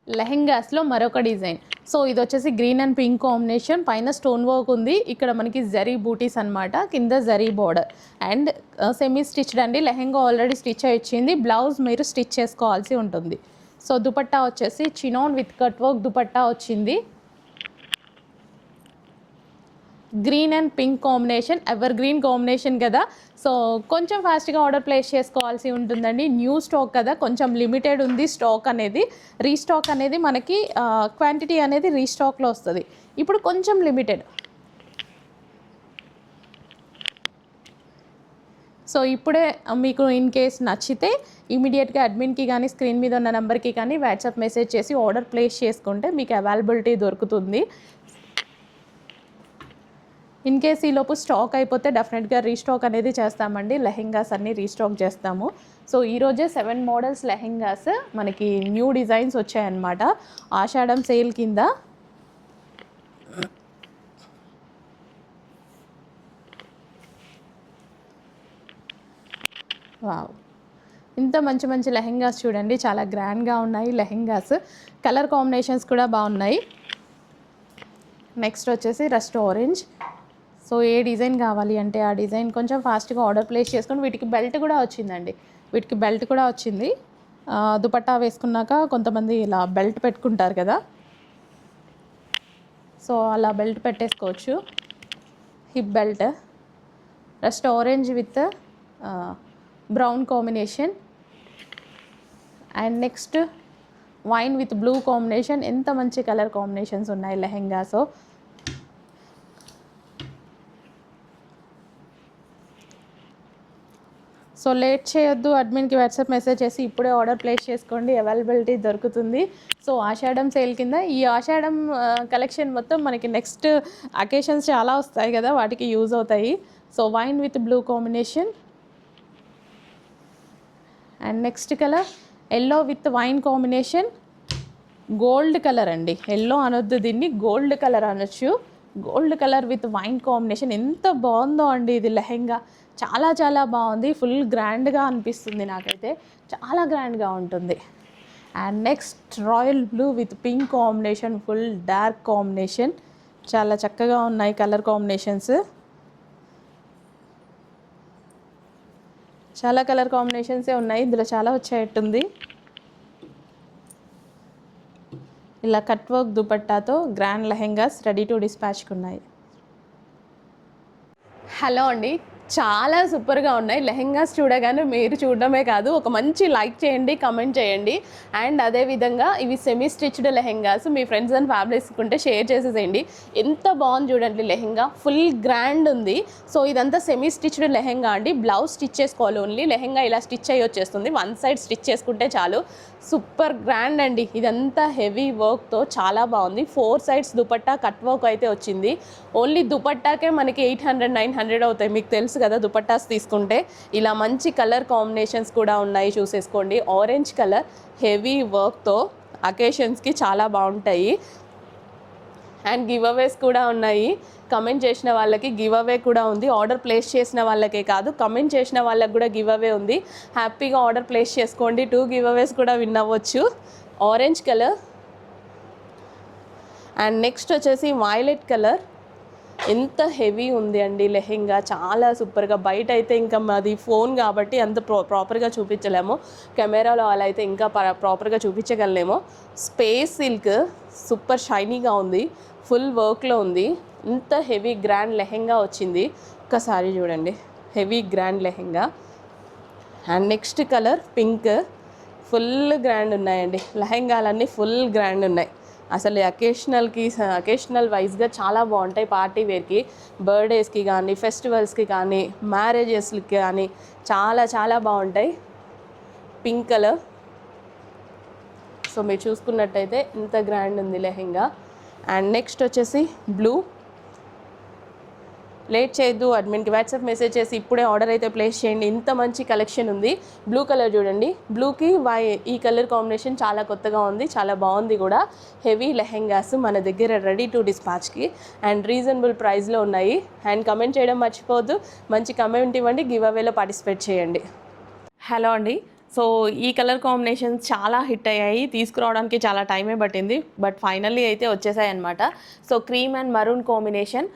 లెహెంగాస్లో మరొక design. So ఇది వచ్చేసి గ్రీన్ అండ్ పింక్ కాంబినేషన్, పైన స్టోన్ వర్క్ ఉంది. ఇక్కడ మనకి జరీ బూటీస్ అనమాట, కింద zari border and semi stitched అండి. లెహెంగా ఆల్రెడీ స్టిచ్ అయి ఇచ్చింది, బ్లౌజ్ మీరు స్టిచ్ చేసుకోవాల్సి ఉంటుంది. సో దుపట్టా వచ్చేసి chinon with cut work dupatta వచ్చింది. Green and pink combination, ever green combination కదా, సో కొంచెం ఫాస్ట్గా ఆర్డర్ ప్లేస్ చేసుకోవాల్సి ఉంటుందండి. న్యూ స్టాక్ కదా, కొంచెం లిమిటెడ్ ఉంది స్టాక్ అనేది. రీస్టాక్ అనేది మనకి క్వాంటిటీ అనేది రీస్టాక్లో వస్తుంది, ఇప్పుడు కొంచెం లిమిటెడ్. సో ఇప్పుడే మీకు ఇన్ కేస్ నచ్చితే ఇమీడియట్గా అడ్మిన్కి కానీ స్క్రీన్ మీద ఉన్న నెంబర్కి కానీ వాట్సాప్ మెసేజ్ చేసి ఆర్డర్ ప్లేస్ చేసుకుంటే మీకు అవైలబిలిటీ దొరుకుతుంది. ఇన్ కేస్ ఈలోపు స్టాక్ అయిపోతే డెఫినెట్గా రీస్టాక్ అనేది చేస్తామండి. లెహెంగాస్ అన్నీ రీస్టాక్ చేస్తాము. సో ఈరోజే 7 మోడల్స్ లెహెంగాస్ మనకి న్యూ డిజైన్స్ వచ్చాయన్నమాట ఆషాఢం సేల్ కింద. వావ్, ఇంత మంచి మంచి లెహెంగాస్ చూడండి, చాలా గ్రాండ్గా ఉన్నాయి లెహెంగాస్. కలర్ కాంబినేషన్స్ కూడా బాగున్నాయి. నెక్స్ట్ వచ్చేసి రస్ట్ ఆరెంజ్. సో ఏ డిజైన్ కావాలి అంటే ఆ డిజైన్ కొంచెం ఫాస్ట్గా ఆర్డర్ ప్లేస్ చేసుకొని, వీటికి బెల్ట్ కూడా వచ్చిందండి, వీటికి బెల్ట్ కూడా వచ్చింది. దుపట్టా వేసుకున్నాక కొంతమంది ఇలా బెల్ట్ పెట్టుకుంటారు కదా, సో అలా బెల్ట్ పెట్టేసుకోవచ్చు. Hip belt, rust orange with brown combination and next wine with blue combination. ఎంత మంచి కలర్ కాంబినేషన్స్ ఉన్నాయి లెహెంగాస్. సో లేట్ చేయొద్దు, అడ్మిన్కి వాట్సాప్ మెసేజ్ చేసి ఇప్పుడే ఆర్డర్ ప్లేస్ చేసుకోండి, అవైలబిలిటీ దొరుకుతుంది. సో ఆషాఢం సేల్ కింద ఈ ఆషాఢం కలెక్షన్ మొత్తం మనకి నెక్స్ట్ అకేషన్స్ చాలా వస్తాయి కదా, వాటికి యూజ్ అవుతాయి. So wine with blue combination and next colour yellow with wine combination. Gold colour అండి, ఎల్లో అనొద్దు దీన్ని, గోల్డ్ కలర్ అనొచ్చు. Gold colour with wine combination ఎంత బాగుందో అండి ఇది లెహెంగా, చాలా చాలా బాగుంది. ఫుల్ గ్రాండ్గా అనిపిస్తుంది నాకైతే, చాలా గ్రాండ్గా ఉంటుంది. And next royal blue with pink combination, full dark combination, చాలా చక్కగా ఉన్నాయి కలర్ కాంబినేషన్స్. చాలా కలర్ కాంబినేషన్సే ఉన్నాయి, ఇందులో చాలా వచ్చేటట్టుంది. ఇలా కట్ వర్క్ దుపట్టాతో గ్రాండ్ లెహెంగాస్ రెడీ టు డిస్పాచ్కి ఉన్నాయి. హలో అండి, చాలా సూపర్గా ఉన్నాయి లెహెంగాస్. చూడగానే మీరు చూడడమే కాదు, ఒక మంచి లైక్ చేయండి, కమెంట్ చేయండి. అండ్ అదేవిధంగా ఇవి సెమీ స్టిచ్డ్ లెహెంగాస్, మీ ఫ్రెండ్స్ అండ్ ఫ్యామిలీస్కి ఉంటే షేర్ చేసేసేయండి. ఎంత బాగుంది చూడండి లెహెంగా, ఫుల్ గ్రాండ్ ఉంది. సో ఇదంతా సెమీ స్టిచ్డ్ లెహెంగా అండి, బ్లౌజ్ స్టిచ్ చేసుకోవాలి ఓన్లీ. లెహెంగా ఇలా స్టిచ్ అయ్యి వచ్చేస్తుంది, వన్ సైడ్ స్టిచ్ చేసుకుంటే చాలు. సూపర్ గ్రాండ్ అండి, ఇదంతా హెవీ వర్క్తో చాలా బాగుంది. 4 సైడ్స్ దుపట్టా కట్ వర్క్ అయితే వచ్చింది. ఓన్లీ దుపట్టాకే మనకి 800-900 అవుతాయి, మీకు తెలుసు కదా దుపట్టాస్ తీసుకుంటే. ఇలా మంచి కలర్ కాంబినేషన్స్ కూడా ఉన్నాయి, చూసేసుకోండి. ఆరెంజ్ కలర్ హెవీ వర్క్తో అకేషన్స్కి చాలా బాగుంటాయి. అండ్ గివ్ అవేస్ కూడా ఉన్నాయి. కమెంట్ చేసిన వాళ్ళకి గివ్ అవే కూడా ఉంది, ఆర్డర్ ప్లేస్ చేసిన వాళ్ళకే కాదు, కమెంట్ చేసిన వాళ్ళకి కూడా గివ్ అవే ఉంది. హ్యాపీగా ఆర్డర్ ప్లేస్ చేసుకోండి, 2 గివ్ అవేస్ కూడా విన్ అవ్వచ్చు. ఆరెంజ్ కలర్ అండ్ నెక్స్ట్ వచ్చేసి వైలెట్ కలర్. ఎంత హెవీ ఉంది అండి లెహెంగా, చాలా సూపర్గా. బయట అయితే ఇంకా మాది ఫోన్ కాబట్టి అంత ప్రాపర్గా చూపించలేము, కెమెరాలో అలా అయితే ఇంకా ప్రాపర్గా చూపించగలనేమో. స్పేస్ సిల్క్ సూపర్ షైనీగా ఉంది, ఫుల్ వర్క్లో ఉంది. ఇంత హెవీ గ్రాండ్ లెహెంగా వచ్చింది, ఒక్కసారి చూడండి, heavy grand lehenga. And next colour pink, full grand ఉన్నాయండి లెహెంగాలన్నీ, ఫుల్ గ్రాండ్ ఉన్నాయి. అసలు అకేషనల్ వైజ్గా చాలా బాగుంటాయి. పార్టీ వేర్కి, బర్త్డేస్కి కానీ, ఫెస్టివల్స్కి కానీ, మ్యారేజెస్కి కానీ చాలా చాలా బాగుంటాయి. Pink colour. సో మీరు చూసుకున్నట్టయితే ఇంత గ్రాండ్ ఉంది లెహెంగా. అండ్ నెక్స్ట్ వచ్చేసి బ్లూ. లేట్ చేయొద్దు, అడ్మిన్కి వాట్సాప్ మెసేజ్ చేసి ఇప్పుడే ఆర్డర్ అయితే ప్లేస్ చేయండి, ఇంత మంచి కలెక్షన్ ఉంది. బ్లూ కలర్ చూడండి, బ్లూకి ఈ కలర్ కాంబినేషన్ చాలా కొత్తగా ఉంది, చాలా బాగుంది కూడా. హెవీ లెహెంగాస్ మన దగ్గర రెడీ టు డిస్పాచ్కి అండ్ రీజనబుల్ ప్రైస్లో ఉన్నాయి. అండ్ కమెంట్ చేయడం మర్చిపోవద్దు, మంచి కమెంట్ ఇవ్వండి, గివ్ అవేలో పార్టిసిపేట్ చేయండి. హలో అండి, సో ఈ కలర్ కాంబినేషన్స్ చాలా హిట్ అయ్యాయి, తీసుకురావడానికి చాలా టైమే పట్టింది, బట్ ఫైనల్లీ అయితే వచ్చేసాయి అనమాట. So cream and maroon combination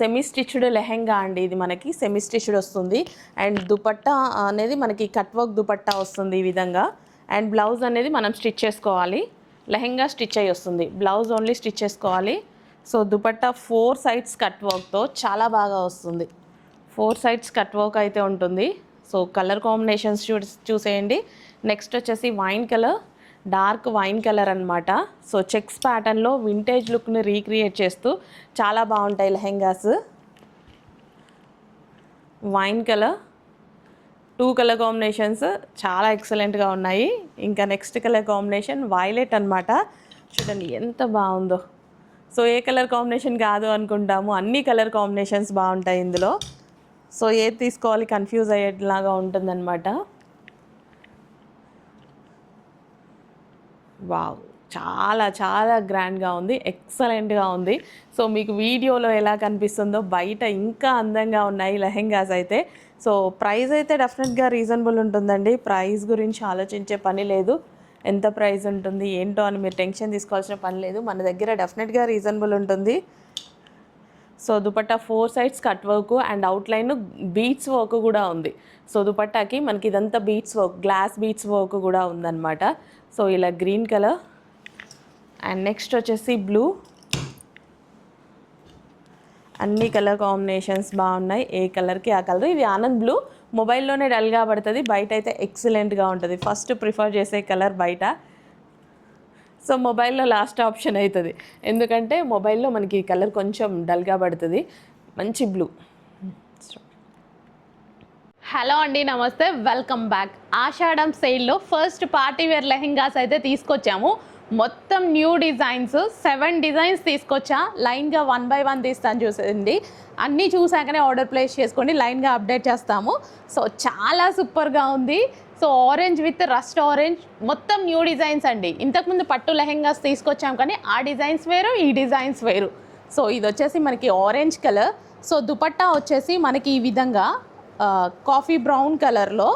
semi stitched lehenga అండి. ఇది మనకి సెమీ స్టిచ్డ్ వస్తుంది. అండ్ దుపట్టా అనేది మనకి కట్ వర్క్ దుపట్టా వస్తుంది ఈ విధంగా. అండ్ బ్లౌజ్ అనేది మనం స్టిచ్ చేసుకోవాలి. లెహెంగా స్టిచ్ అయ్యి వస్తుంది, బ్లౌజ్ ఓన్లీ స్టిచ్ చేసుకోవాలి. సో దుపట్టా 4 సైడ్స్ కట్ వర్క్తో చాలా బాగా వస్తుంది. 4 సైడ్స్ కట్ వర్క్ అయితే ఉంటుంది. సో కలర్ కాంబినేషన్స్ చూసేయండి. నెక్స్ట్ వచ్చేసి wine colour, dark wine colour అనమాట. సో చెక్స్ ప్యాటర్న్లో వింటేజ్ లుక్ని రీక్రియేట్ చేస్తూ చాలా బాగుంటాయి lehengas. Wine colour, 2 colour combinations చాలా ఎక్సలెంట్గా ఉన్నాయి. ఇంకా నెక్స్ట్ కలర్ కాంబినేషన్ వైలెట్ అనమాట. చూడండి ఎంత బాగుందో. సో ఏ కలర్ కాంబినేషన్ కాదు అనుకుంటాము, అన్ని కలర్ కాంబినేషన్స్ బాగుంటాయి ఇందులో. సో ఏది తీసుకోవాలి కన్ఫ్యూజ్ అయ్యేలాగా ఉంటుందన్నమాట. వావ్, చాలా చాలా గ్రాండ్గా ఉంది, ఎక్సలెంట్గా ఉంది. సో మీకు వీడియోలో ఎలా కనిపిస్తుందో బయట ఇంకా అందంగా ఉన్నాయి లెహెంగాస్ అయితే. సో ప్రైస్ అయితే డెఫినెట్గా రీజనబుల్ ఉంటుందండి. ప్రైస్ గురించి ఆలోచించే పని లేదు. ఎంత ప్రైస్ ఉంటుంది ఏంటో అని మీరు టెన్షన్ తీసుకోవాల్సిన పని లేదు, మన దగ్గర డెఫినెట్గా రీజనబుల్ ఉంటుంది. So dupatta 4 sides cut work and outline beads work కూడా ఉంది. సో దుపట్టాకి మనకి ఇదంతా beads work, glass beads work కూడా ఉందన్నమాట. సో ఇలా గ్రీన్ కలర్ అండ్ నెక్స్ట్ వచ్చేసి బ్లూ. అన్ని కలర్ కాంబినేషన్స్ బాగున్నాయి, ఏ కలర్కి ఆ కలర్. ఇది ఆనంద్ బ్లూ, మొబైల్లోనే డల్గా పడుతుంది, బయట అయితే ఎక్సలెంట్గా ఉంటుంది. ఫస్ట్ ప్రిఫర్ చేసే కలర్ బయట. సో మొబైల్లో లాస్ట్ ఆప్షన్ అవుతుంది, ఎందుకంటే మొబైల్లో మనకి ఈ కలర్ కొంచెం డల్గా పడుతుంది. మంచి బ్లూ. హలో అండి, నమస్తే, వెల్కమ్ బ్యాక్. ఆషాఢం సేల్లో ఫస్ట్ పార్టీ వేర్ లెహెంగాస్ అయితే తీసుకొచ్చాము. మొత్తం న్యూ డిజైన్స్, 7 డిజైన్స్ తీసుకొచ్చా. లైన్గా 1 by 1 తీస్తాను, చూసేయండి. అన్నీ చూసాకనే ఆర్డర్ ప్లేస్ చేసుకోండి, లైన్గా అప్డేట్ చేస్తాము. సో చాలా సూపర్గా ఉంది. So orange with rust orange, మొత్తం న్యూ డిజైన్స్ అండి. ఇంతకుముందు పట్టు లెహెంగాస్ తీసుకొచ్చాం, కానీ ఆ డిజైన్స్ వేరు, ఈ డిజైన్స్ వేరు. సో ఇది వచ్చేసి మనకి ఆరెంజ్ కలర్. సో దుపట్టా వచ్చేసి మనకి ఈ విధంగా కాఫీ బ్రౌన్ కలర్లో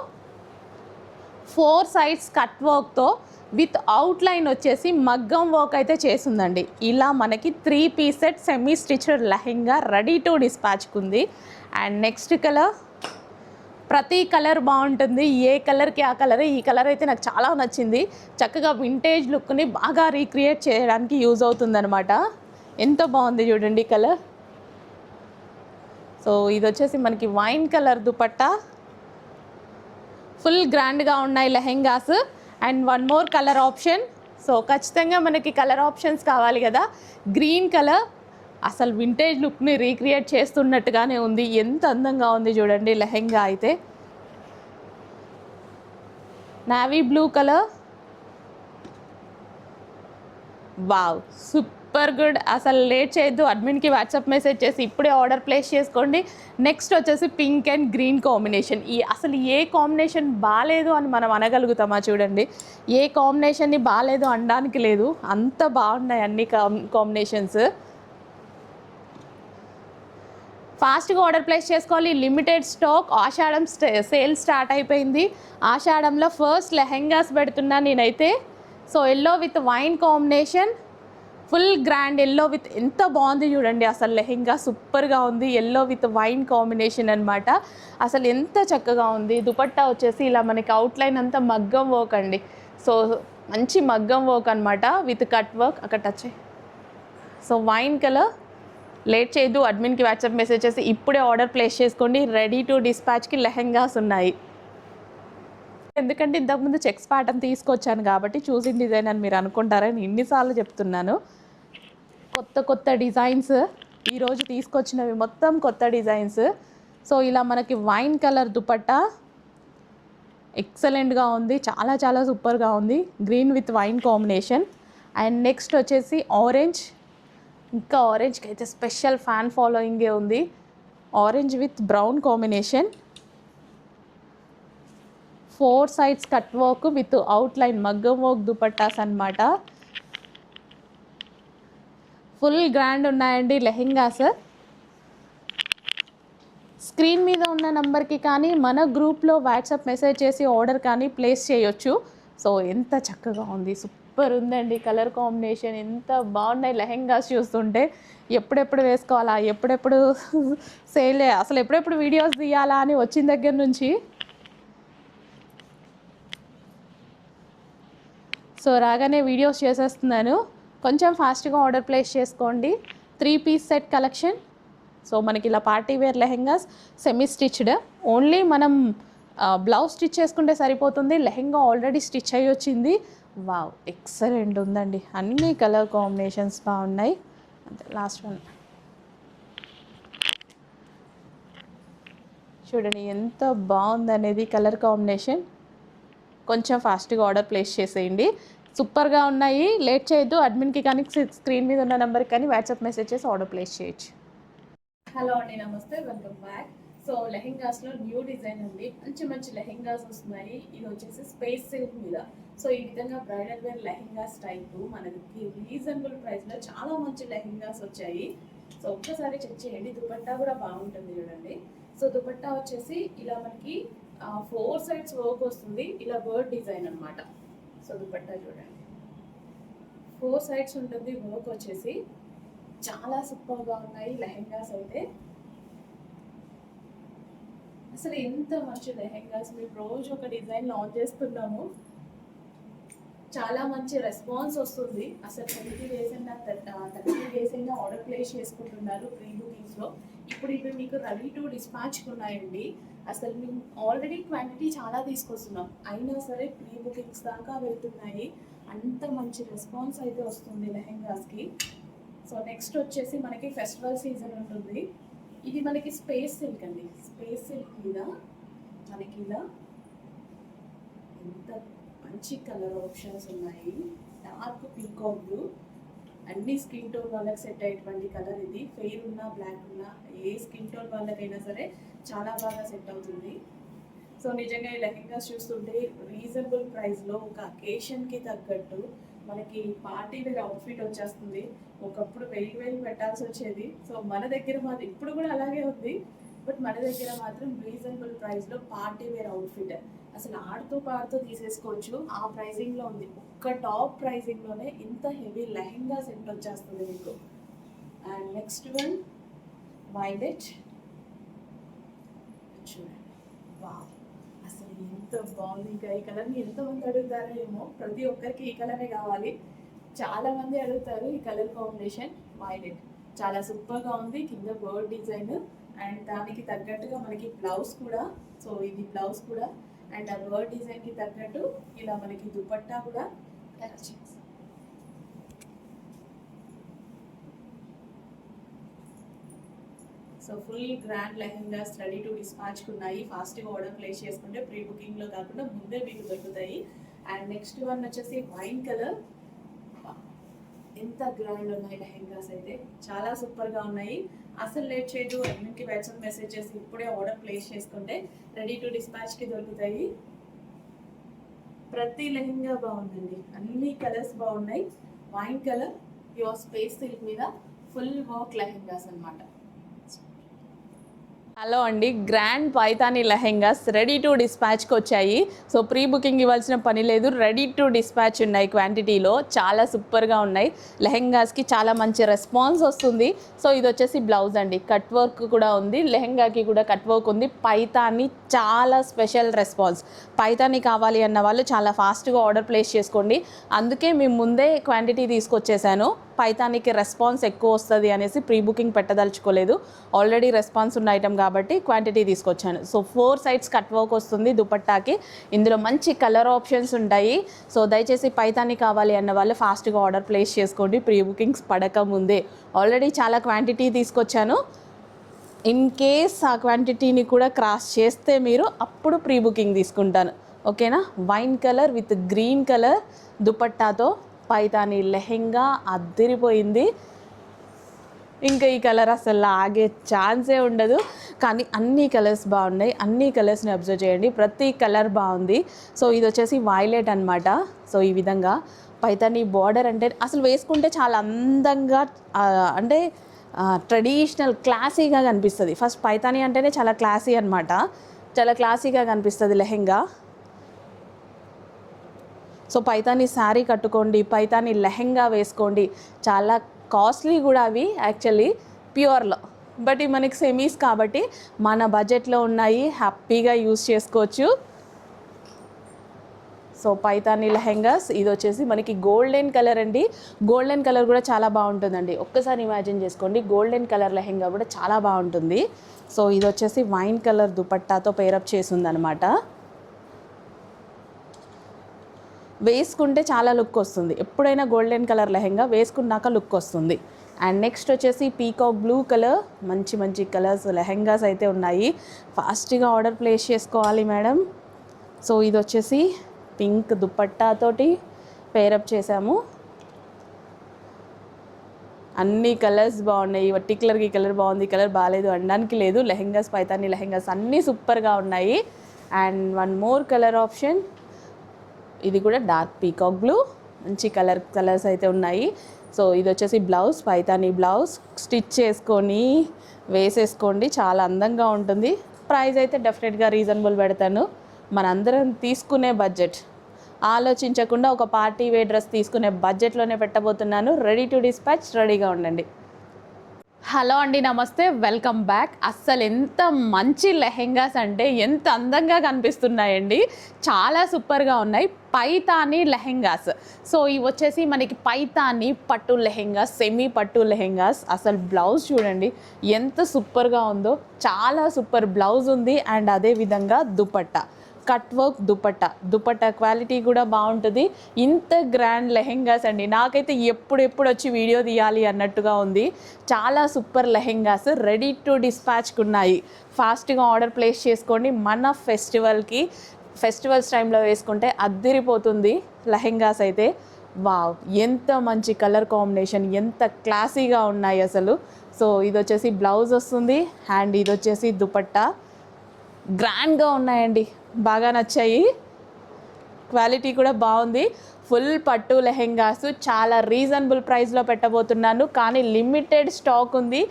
4 సైడ్స్ కట్ వర్క్తో విత్ అవుట్లైన్ వచ్చేసి మగ్గం వర్క్ అయితే చేసిందండి. ఇలా మనకి 3 piece set semi stitched lehenga ready to డిస్పాచ్కి ఉంది. అండ్ నెక్స్ట్ కలర్, ప్రతి కలర్ బాగుంటుంది, ఏ కలర్కి ఆ కలర్. ఈ కలర్ అయితే నాకు చాలా నచ్చింది, చక్కగా వింటేజ్ లుక్ని బాగా రీక్రియేట్ చేయడానికి యూజ్ అవుతుందన్నమాట. ఎంత బాగుంది చూడండి కలర్. సో ఇది వచ్చేసి మనకి వైన్ కలర్ దుపట్టా, ఫుల్ గ్రాండ్గా ఉన్నాయి lehengas. And 1 more colour option. So ఖచ్చితంగా మనకి కలర్ ఆప్షన్స్ కావాలి కదా. గ్రీన్ కలర్ అసలు వింటేజ్ లుక్ని రీక్రియేట్ చేస్తున్నట్టుగానే ఉంది, ఎంత అందంగా ఉంది చూడండి లెహెంగా అయితే. Navy blue colour, wow super good. అసలు లేట్ చేయొద్దు, అడ్మిన్కి వాట్సాప్ మెసేజ్ చేసి ఇప్పుడే ఆర్డర్ ప్లేస్ చేసుకోండి. నెక్స్ట్ వచ్చేసి పింక్ అండ్ గ్రీన్ కాంబినేషన్. అసలు ఏ కాంబినేషన్ బాగాలేదు అని మనం అనగలుగుతామా? చూడండి, ఏ కాంబినేషన్ని బాగాలేదు అనడానికి లేదు, అంత బాగున్నాయి అన్ని కాంబినేషన్స్. ఫాస్ట్గా ఆర్డర్ ప్లేస్ చేసుకోవాలి, లిమిటెడ్ స్టాక్. ఆషాఢం సేల్ స్టార్ట్ అయిపోయింది. ఆషాఢంలో ఫస్ట్ లెహెంగాస్ పెడుతున్నా నేనైతే. So yellow with wine combination, full grand yellow with, ఎంత బాగుంది చూడండి అసలు లెహెంగా, సూపర్గా ఉంది. ఎల్లో విత్ వైన్ కాంబినేషన్ అనమాట, అసలు ఎంత చక్కగా ఉంది. దుపట్టా వచ్చేసి ఇలా మనకి అవుట్లైన్ అంతా మగ్గం వర్క్ అండి. సో మంచి మగ్గం వర్క్ అనమాట విత్ కట్ వర్క్. అక్కడ touch. So wine colour, late చేయొద్దు, అడ్మిన్కి వాట్సాప్ మెసేజ్ చేసి ఇప్పుడే ఆర్డర్ ప్లేస్ చేసుకోండి. రెడీ టు డిస్పాచ్కి లెహెంగాస్ ఉన్నాయి. ఎందుకంటే ఇంతకుముందు చెక్స్ ప్యాటర్న్ తీసుకొచ్చాను కాబట్టి చూసిన డిజైన్ అని మీరు అనుకుంటారని ఇన్నిసార్లు చెప్తున్నాను. కొత్త కొత్త డిజైన్స్ ఈరోజు తీసుకొచ్చినవి, మొత్తం కొత్త డిజైన్స్. సో ఇలా మనకి వైన్ కలర్ దుపట్టా ఎక్సలెంట్గా ఉంది, చాలా చాలా సూపర్గా ఉంది. Green with wine combination. And next వచ్చేసి ఆరెంజ్. ఇంకా ఆరెంజ్కి అయితే స్పెషల్ ఫ్యాన్ ఫాలోయింగే ఉంది. Orange with brown combination, 4 sides cut work with outline మగ్గం వర్క్ దుపట్టాస్ అనమాట. ఫుల్ గ్రాండ్ ఉన్నాయండి లెహెంగాస్. స్క్రీన్ మీద మీద ఉన్న నెంబర్కి కానీ మన గ్రూప్లో వాట్సాప్ మెసేజ్ చేసి ఆర్డర్ కానీ ప్లేస్ చేయొచ్చు. సో ఎంత చక్కగా ఉంది, సూపర్ ఉందండి. కలర్ కాంబినేషన్ ఎంత బాగున్నాయి లెహెంగాస్ చూస్తుంటే. ఎప్పుడెప్పుడు వేసుకోవాలా, ఎప్పుడెప్పుడు సేల్, అసలు ఎప్పుడెప్పుడు వీడియోస్ తీయాలా అని వచ్చిన దగ్గర నుంచి. సో రాగానే వీడియోస్ చేసేస్తున్నాను. కొంచెం ఫాస్ట్గా ఆర్డర్ ప్లేస్ చేసుకోండి. 3 పీస్ సెట్ కలెక్షన్. సో మనకి ఇలా party wear lehengas semi stitched. Only మనం బ్లౌజ్ స్టిచ్ చేసుకుంటే సరిపోతుంది. లెహెంగా ఆల్రెడీ స్టిచ్ అయ్యి వచ్చింది. వావ్, ఎక్సలెంట్ ఉందండి. అన్ని కలర్ కాంబినేషన్స్ బాగున్నాయి. అంతే, లాస్ట్ వన్ చూడండి ఎంత బాగుంది అనేది కలర్ కాంబినేషన్. కొంచెం ఫాస్ట్గా ఆర్డర్ ప్లేస్ చేసేయండి. సూపర్గా ఉన్నాయి. లేట్ చేయొద్దు. అడ్మిన్కి కానీ స్క్రీన్ మీద ఉన్న నెంబర్కి కానీ వాట్సాప్ మెసేజ్ చేసి ఆర్డర్ ప్లేస్ చేయొచ్చు. హలో అండి, నమస్తే, వెల్కమ్ బ్యాక్. సో లెహెంగాస్లో న్యూ డిజైన్ ఉంది. మంచి మంచి లెహెంగాస్ వస్తున్నాయి. ఇది వచ్చేసి స్పేస్ సిల్క్ మీద. సో ఈ విధంగా బ్రైడల్ వేర్ లెహెంగాస్ టైపు మనకి రీజనబుల్ ప్రైస్లో చాలా మంచి లెహెంగాస్ వచ్చాయి. సో ఒక్కసారి చెక్ చేయండి. దుపట్టా కూడా బాగుంటుంది చూడండి. సో దుపట్టా వచ్చేసి ఇలా మనకి 4 సైడ్స్ వర్క్ వస్తుంది. ఇలా బర్డ్ డిజైన్ అనమాట. సో దుపట్టా చూడండి, 4 సైడ్స్ ఉంటుంది వర్క్ వచ్చేసి. చాలా సూపర్గా ఉన్నాయి లెహెంగాస్ అయితే. అసలు ఎంత మంచి లెహెంగాస్, మేము రోజు ఒక డిజైన్ లాంచ్ చేస్తున్నాము. చాలా మంచి రెస్పాన్స్ వస్తుంది. అసలు 20 డేస్ అయినా 30 డేస్ అయినా ఆర్డర్ ప్లేస్ చేసుకుంటున్నారు ప్రీ బుకింగ్స్లో. ఇప్పుడు ఇవి మీకు రెడీ టు డిస్పాచ్కి ఉన్నాయండి. అసలు మేము ఆల్రెడీ క్వాంటిటీ చాలా తీసుకొస్తున్నాం, అయినా సరే ప్రీ బుకింగ్స్ దాకా వెళ్తున్నాయి. అంత మంచి రెస్పాన్స్ అయితే వస్తుంది లెహెంగాస్కి. సో నెక్స్ట్ వచ్చేసి మనకి ఫెస్టివల్ సీజన్ ఉంటుంది. ఇది మనకి స్పేస్ సిల్క్ అండి. స్పేస్ సిల్క్ మీద మనకి ఇలా ఎంత మంచి కలర్ ఆప్షన్స్ ఉన్నాయి. డార్క్ పీకాక్ బ్లూ, అన్ని స్కిన్ టోన్ వాళ్ళకి సెట్ అయ్యేటువంటి కలర్ ఇది. ఫెయిర్ ఉన్నా బ్లాక్ ఉన్నా ఏ స్కిన్ టోన్ వాళ్ళకైనా సరే చాలా బాగా సెట్ అవుతుంది. సో నిజంగా ఈ లెహెంగాస్ చూస్తుంటే రీజనబుల్ ప్రైస్లో ఒక అకేషన్కి తగ్గట్టు మనకి పార్టీ వేర్ అవుట్ఫిట్ వచ్చేస్తుంది. ఒకప్పుడు 1000 పెట్టాల్సి వచ్చేది. సో మన దగ్గర మాత్రం ఇప్పుడు కూడా అలాగే ఉంది, బట్ మన దగ్గర మాత్రం రీజనబుల్ ప్రైస్లో పార్టీ వేర్ అవుట్ఫిట్ అసలు ఆడుతూ పాడుతూ తీసేసుకోవచ్చు. ఆ ప్రైజింగ్లో ఉంది. ఒక్క టాప్ ప్రైజింగ్లోనే ఇంత హెవీ లెహెంగా సెట్ వచ్చేస్తుంది మీకు. అండ్ నెక్స్ట్ వన్ వైలెట్ చూడండి. వావ్, అసలు ఎంత బాగుంది. ఇంకా ఈ కలర్ని ఎంతమంది అడుగుతారో ఏమో. ప్రతి ఒక్కరికి ఈ కలరే కావాలి. చాలా మంది అడుగుతారు ఈ కలర్ కాంబినేషన్. వైలెట్ చాలా సూపర్గా ఉంది. కింద బర్డ్ డిజైన్ అండ్ దానికి తగ్గట్టుగా మనకి బ్లౌజ్ కూడా. సో ఇది బ్లౌజ్ కూడా అండ్ ఆ బర్డ్ డిజైన్కి తగ్గట్టు ఇలా మనకి దుపట్టా కూడా. So full grand lehengas ready to డిస్పాచ్కి ఉన్నాయి. ఫాస్ట్గా ఆర్డర్ ప్లేస్ చేసుకుంటే ప్రీ బుకింగ్లో కాకుండా ముందే మీకు దొరుకుతాయి. అండ్ నెక్స్ట్ వన్ వచ్చేసి వైన్ కలర్. ఎంత గ్రాండ్ ఉన్నాయి లెహెంగాస్ అయితే, చాలా సూపర్గా ఉన్నాయి. అసలు లేట్ చేయదు. అడ్మిన్కి వాట్సాప్ మెసేజ్ చేసి ఇప్పుడే ఆర్డర్ ప్లేస్ చేసుకుంటే రెడీ టు డిస్పాచ్కి దొరుకుతాయి. ప్రతి లెహెంగా బాగుందండి. అన్ని కలర్స్ బాగున్నాయి. Wine colour pure space silk మీద ఫుల్ వర్క్ లెహెంగాస్ అనమాట. హలో అండి, grand Paithani lehengas ready to డిస్పాచ్కి వచ్చాయి. సో ప్రీ బుకింగ్ ఇవ్వాల్సిన పని లేదు, రెడీ టు డిస్పాచ్ ఉన్నాయి క్వాంటిటీలో. చాలా సూపర్గా ఉన్నాయి లెహెంగాస్కి. చాలా మంచి రెస్పాన్స్ వస్తుంది. సో ఇది వచ్చేసి బ్లౌజ్ అండి. కట్ వర్క్ కూడా ఉంది, లెహెంగాకి కూడా కట్ వర్క్ ఉంది. పైతానీ చాలా స్పెషల్ రెస్పాన్స్. పైతానీ కావాలి అన్న వాళ్ళు చాలా ఫాస్ట్గా ఆర్డర్ ప్లేస్ చేసుకోండి. అందుకే మేము ముందే క్వాంటిటీ తీసుకొచ్చేసాను. పైతానికి రెస్పాన్స్ ఎక్కువ వస్తుంది అనేసి ప్రీ బుకింగ్ పెట్టదలుచుకోలేదు. ఆల్రెడీ రెస్పాన్స్ ఉన్న ఐటమ్ కాబట్టి క్వాంటిటీ తీసుకొచ్చాను. సో 4 సైడ్స్ కట్ వర్క్ వస్తుంది దుపట్టాకి. ఇందులో మంచి కలర్ ఆప్షన్స్ ఉంటాయి. సో దయచేసి పైతాని కావాలి అన్న వాళ్ళు ఫాస్ట్గా ఆర్డర్ ప్లేస్ చేసుకోండి ప్రీ బుకింగ్స్ పడక ముందే. ఆల్రెడీ చాలా క్వాంటిటీ తీసుకొచ్చాను. ఇన్ కేస్ ఆ క్వాంటిటీని కూడా క్రాస్ చేస్తే మీరు అప్పుడు ప్రీ బుకింగ్ తీసుకుంటాను, ఓకేనా. Wine colour with green colour దుపట్టాతో పైతానీ లెహెంగా అద్దరిపోయింది. ఇంకా ఈ కలర్ అసలు ఆగే ఛాన్సే ఉండదు. కానీ అన్ని కలర్స్ బాగున్నాయి. అన్ని కలర్స్ని అబ్జర్వ్ చేయండి, ప్రతి కలర్ బాగుంది. సో ఇది వచ్చేసి వైలెట్ అనమాట. సో ఈ విధంగా పైతానీ బార్డర్ అంటే అసలు వేసుకుంటే చాలా అందంగా, అంటే ట్రెడిషనల్ క్లాసీగా కనిపిస్తుంది. ఫస్ట్ పైతాని అంటేనే చాలా క్లాసీ అనమాట, చాలా క్లాసీగా కనిపిస్తుంది లెహెంగా. సో పైతాని శారీ కట్టుకోండి, పైతాని లెహెంగా వేసుకోండి. చాలా కాస్ట్లీ కూడా అవి యాక్చువల్లీ ప్యూర్లో, బట్ ఇవి మనకి సెమీస్ కాబట్టి మన బడ్జెట్లో ఉన్నాయి, హ్యాపీగా యూస్ చేసుకోవచ్చు. సో పైతాని లెహెంగాస్, ఇది వచ్చేసి మనకి గోల్డెన్ కలర్ అండి. గోల్డెన్ కలర్ కూడా చాలా బాగుంటుందండి. ఒక్కసారి ఇమాజిన్ చేసుకోండి, గోల్డెన్ కలర్ లెహెంగా కూడా చాలా బాగుంటుంది. సో ఇది వచ్చేసి వైన్ కలర్ దుపట్టాతో పేరప్ చేసి ఉందన్నమాట. వేసుకుంటే చాలా లుక్ వస్తుంది. ఎప్పుడైనా గోల్డెన్ కలర్ లెహెంగా వేసుకున్నాక లుక్ వస్తుంది. అండ్ నెక్స్ట్ వచ్చేసి పీకాక్ బ్లూ కలర్, మంచి మంచి కలర్స్ లెహెంగాస్ అయితే ఉన్నాయి. ఫాస్ట్గా ఆర్డర్ ప్లేస్ చేసుకోవాలి మేడం. సో ఇది వచ్చేసి పింక్ దుపట్టాతోటి పేరప్ చేసాము. అన్ని కలర్స్ బాగున్నాయి. పర్టికులర్గా ఈ కలర్ బాగుంది, ఈ కలర్ బాగాలేదు అనడానికి లేదు. లెహెంగాస్, పైతాని లెహెంగాస్ అన్నీ సూపర్గా ఉన్నాయి. And one more colour option, ఇది కూడా డార్క్ పీకాక్ బ్లూ, మంచి కలర్స్ అయితే ఉన్నాయి. సో ఇది వచ్చేసి బ్లౌజ్, పైతాని బ్లౌజ్. స్టిచ్ చేసుకొని వేసేసుకోండి, చాలా అందంగా ఉంటుంది. ప్రైస్ అయితే డెఫినెట్గా రీజనబుల్ పెడతాను. మనందరం తీసుకునే బడ్జెట్, ఆలోచించకుండా ఒక పార్టీ వేర్ డ్రెస్ తీసుకునే బడ్జెట్లోనే పెట్టబోతున్నాను. రెడీ టు డిస్పాచ్, రెడీగా ఉండండి. హలో అండి, నమస్తే, వెల్కమ్ బ్యాక్. అస్సలు ఎంత మంచి లెహెంగాస్ అంటే ఎంత అందంగా కనిపిస్తున్నాయండి, చాలా సూపర్గా ఉన్నాయి. పైతాని లెహెంగాస్. సో ఇవి వచ్చేసి మనకి పైతాని పట్టు లెహెంగాస్, సెమీ పట్టు లెహెంగాస్. అసలు బ్లౌజ్ చూడండి ఎంత సూపర్గా ఉందో, చాలా సూపర్ బ్లౌజ్ ఉంది. అండ్ అదేవిధంగా dupatta, cut work dupatta quality కూడా బాగుంటుంది. ఇంత గ్రాండ్ లెహెంగాస్ అండి, నాకైతే ఎప్పుడెప్పుడు వచ్చి వీడియో తీయాలి అన్నట్టుగా ఉంది. చాలా సూపర్ లెహెంగాస్ రెడీ టు డిస్పాచ్కి ఉన్నాయి. ఫాస్ట్గా ఆర్డర్ ప్లేస్ చేసుకోండి. మన ఫెస్టివల్స్ టైంలో వేసుకుంటే అద్దిరిపోతుంది లెహెంగాస్ అయితే. వావ్, ఎంత మంచి కలర్ కాంబినేషన్, ఎంత క్లాసీగా ఉన్నాయి అసలు. సో ఇది వచ్చేసి బ్లౌజ్ వస్తుంది. అండ్ ఇది వచ్చేసి దుపట్టా, గ్రాండ్గా ఉన్నాయండి, బాగా నచ్చాయి. క్వాలిటీ కూడా బాగుంది. ఫుల్ పట్టు లెహెంగాస్ చాలా రీజనబుల్ ప్రైస్లో పెట్టబోతున్నాను. కానీ లిమిటెడ్ స్టాక్ ఉంది.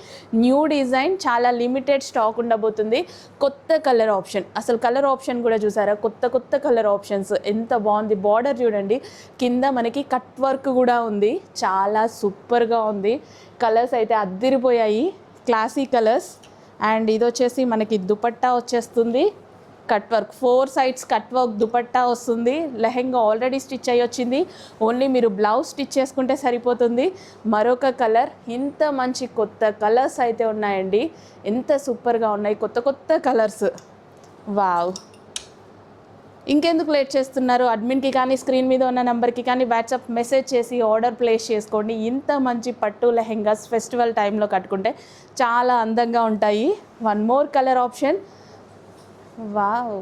న్యూ డిజైన్, చాలా లిమిటెడ్ స్టాక్ ఉండబోతుంది. కొత్త కలర్ ఆప్షన్, అసలు కలర్ ఆప్షన్ కూడా చూసారా, కొత్త కలర్ ఆప్షన్స్ ఎంత బాగుంది. బార్డర్ చూడండి, కింద మనకి కట్ వర్క్ కూడా ఉంది, చాలా సూపర్గా ఉంది. కలర్స్ అయితే అద్దిరిపోయాయి, క్లాసీ కలర్స్. అండ్ ఇది వచ్చేసి మనకి దుపట్టా వచ్చేస్తుంది, cut work, 4 sides cut work dupatta వస్తుంది. లెహెంగా ఆల్రెడీ స్టిచ్ అయ్యి వచ్చింది, ఓన్లీ మీరు బ్లౌజ్ స్టిచ్ చేసుకుంటే సరిపోతుంది. మరొక కలర్, ఇంత మంచి కొత్త కలర్స్ అయితే ఉన్నాయండి, ఎంత సూపర్గా ఉన్నాయి, కొత్త కలర్స్. వావ్, ఇంకెందుకు లేట్ చేస్తున్నారు? అడ్మిన్కి కానీ స్క్రీన్ మీద ఉన్న నెంబర్కి కానీ వాట్సాప్ మెసేజ్ చేసి ఆర్డర్ ప్లేస్ చేసుకోండి. ఇంత మంచి పట్టు లెహెంగాస్ ఫెస్టివల్ టైంలో కట్టుకుంటే చాలా అందంగా ఉంటాయి. One more colour option. Wow,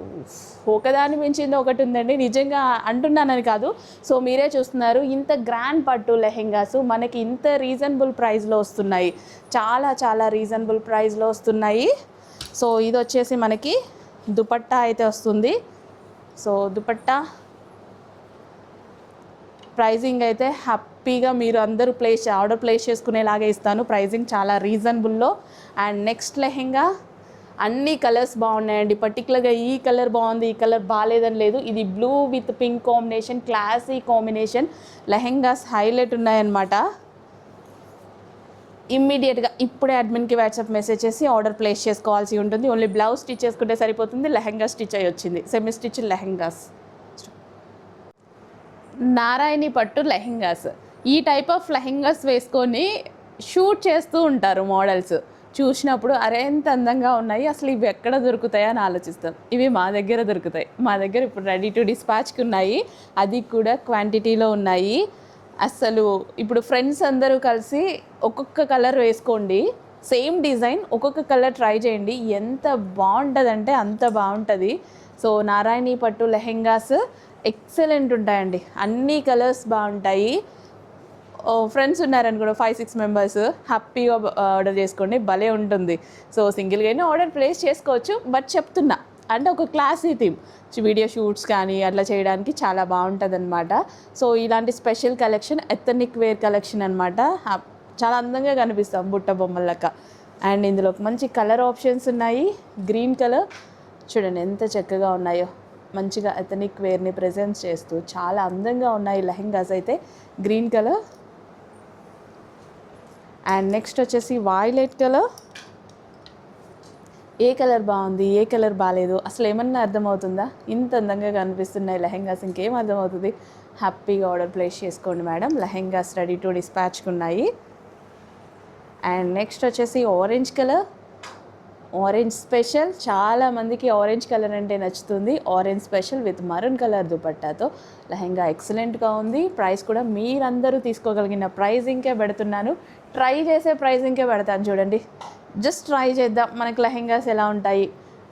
ఒకదాని మించింది ఒకటి ఉందండి, నిజంగా అంటున్నానని కాదు. సో మీరే చూస్తున్నారు, ఇంత గ్రాండ్ పట్టు లెహెంగాస్ మనకి ఇంత రీజనబుల్ ప్రైస్లో వస్తున్నాయి, చాలా రీజనబుల్ ప్రైస్లో వస్తున్నాయి. సో ఇది వచ్చేసి మనకి దుపట్టా అయితే వస్తుంది. సో దుపట్టా ప్రైజింగ్ అయితే హ్యాపీగా మీరు అందరూ ఆర్డర్ ప్లేస్ చేసుకునేలాగే ఇస్తాను. ప్రైజింగ్ చాలా రీజనబుల్లో. అండ్ నెక్స్ట్ లెహెంగా, అన్ని కలర్స్ బాగున్నాయండి. పర్టికులర్గా ఈ కలర్ బాగుంది, ఈ కలర్ బాగాలేదని లేదు. ఇది blue with pink combination, classy combination. Lehengas highlight ఉన్నాయన్నమాట. ఇమ్మీడియట్గా ఇప్పుడే అడ్మిన్కి వాట్సాప్ మెసేజ్ చేసి ఆర్డర్ ప్లేస్ చేసుకోవాల్సి ఉంటుంది. ఓన్లీ బ్లౌజ్ స్టిచ్ చేసుకుంటే సరిపోతుంది. లెహెంగా స్టిచ్ అయ్యి వచ్చింది, సెమీ స్టిచ్ లెహెంగాస్. నారాయణి పట్టు లెహెంగాస్, ఈ టైప్ ఆఫ్ లెహెంగాస్ వేసుకొని షూట్ చేస్తూ ఉంటారు మోడల్స్. చూసినప్పుడు అరే ఎంత అందంగా ఉన్నాయి, అసలు ఇవి ఎక్కడ దొరుకుతాయా అని ఆలోచిస్తాం. ఇవి మా దగ్గర దొరుకుతాయి. మా దగ్గర ఇప్పుడు రెడీ టు డిస్పాచ్కి ఉన్నాయి, అది కూడా క్వాంటిటీలో ఉన్నాయి. అసలు ఇప్పుడు ఫ్రెండ్స్ అందరూ కలిసి ఒక్కొక్క కలర్ వేసుకోండి, సేమ్ డిజైన్ ఒక్కొక్క కలర్ ట్రై చేయండి, ఎంత బాగుంటుందంటే అంత బాగుంటుంది. సో నారాయణి పట్టు లెహెంగాస్ ఎక్సలెంట్ ఉంటాయండి, అన్ని కలర్స్ బాగుంటాయి. ఫ్రెండ్స్ ఉన్నారనుకోండి 5-6 మెంబర్స్, హ్యాపీగా ఆర్డర్ చేసుకోండి, భలే ఉంటుంది. సో సింగిల్గానే ఆర్డర్ ప్లేస్ చేసుకోవచ్చు, బట్ చెప్తున్నా అంటే ఒక క్లాసీ థీమ్, వీడియో షూట్స్ కానీ అట్లా చేయడానికి చాలా బాగుంటుంది అనమాట. సో ఇలాంటి special collection, ethnic wear collection అనమాట. చాలా అందంగా కనిపిస్తాం బుట్ట బొమ్మల లెక్క. అండ్ ఇందులో మంచి కలర్ ఆప్షన్స్ ఉన్నాయి. గ్రీన్ కలర్ చూడండి ఎంత చక్కగా ఉన్నాయో, మంచిగా ఎథనిక్ వేర్ని ప్రెజెన్స్ చేస్తూ చాలా అందంగా ఉన్నాయి లెహెంగాస్ అయితే. గ్రీన్ కలర్ అండ్ నెక్స్ట్ వచ్చేసి వైలెట్ కలర్. ఏ కలర్ బాగుంది ఏ కలర్ బాగాలేదు అసలు ఏమన్నా అర్థమవుతుందా? ఇంత అందంగా కనిపిస్తున్నాయి లెహెంగాస్, ఇంకేం అర్థమవుతుంది? హ్యాపీగా ఆర్డర్ ప్లేస్ చేసుకోండి మేడం. లెహెంగాస్ రెడీ టు డిస్పాచ్కి ఉన్నాయి. అండ్ నెక్స్ట్ వచ్చేసి ఆరెంజ్ కలర్. ఆరెంజ్ స్పెషల్, చాలామందికి ఆరెంజ్ కలర్ అంటే నచ్చుతుంది. Orange special with maroon colour దుపట్టాతో లెహెంగా ఎక్సలెంట్గా ఉంది. ప్రైస్ కూడా మీరందరూ తీసుకోగలిగిన ప్రైజింగ్కే పెడుతున్నాను. ట్రై చేసే ప్రైజింగ్కే పెడతాను చూడండి. జస్ట్ ట్రై చేద్దాం మనకి లెహెంగాస్ ఎలా ఉంటాయి,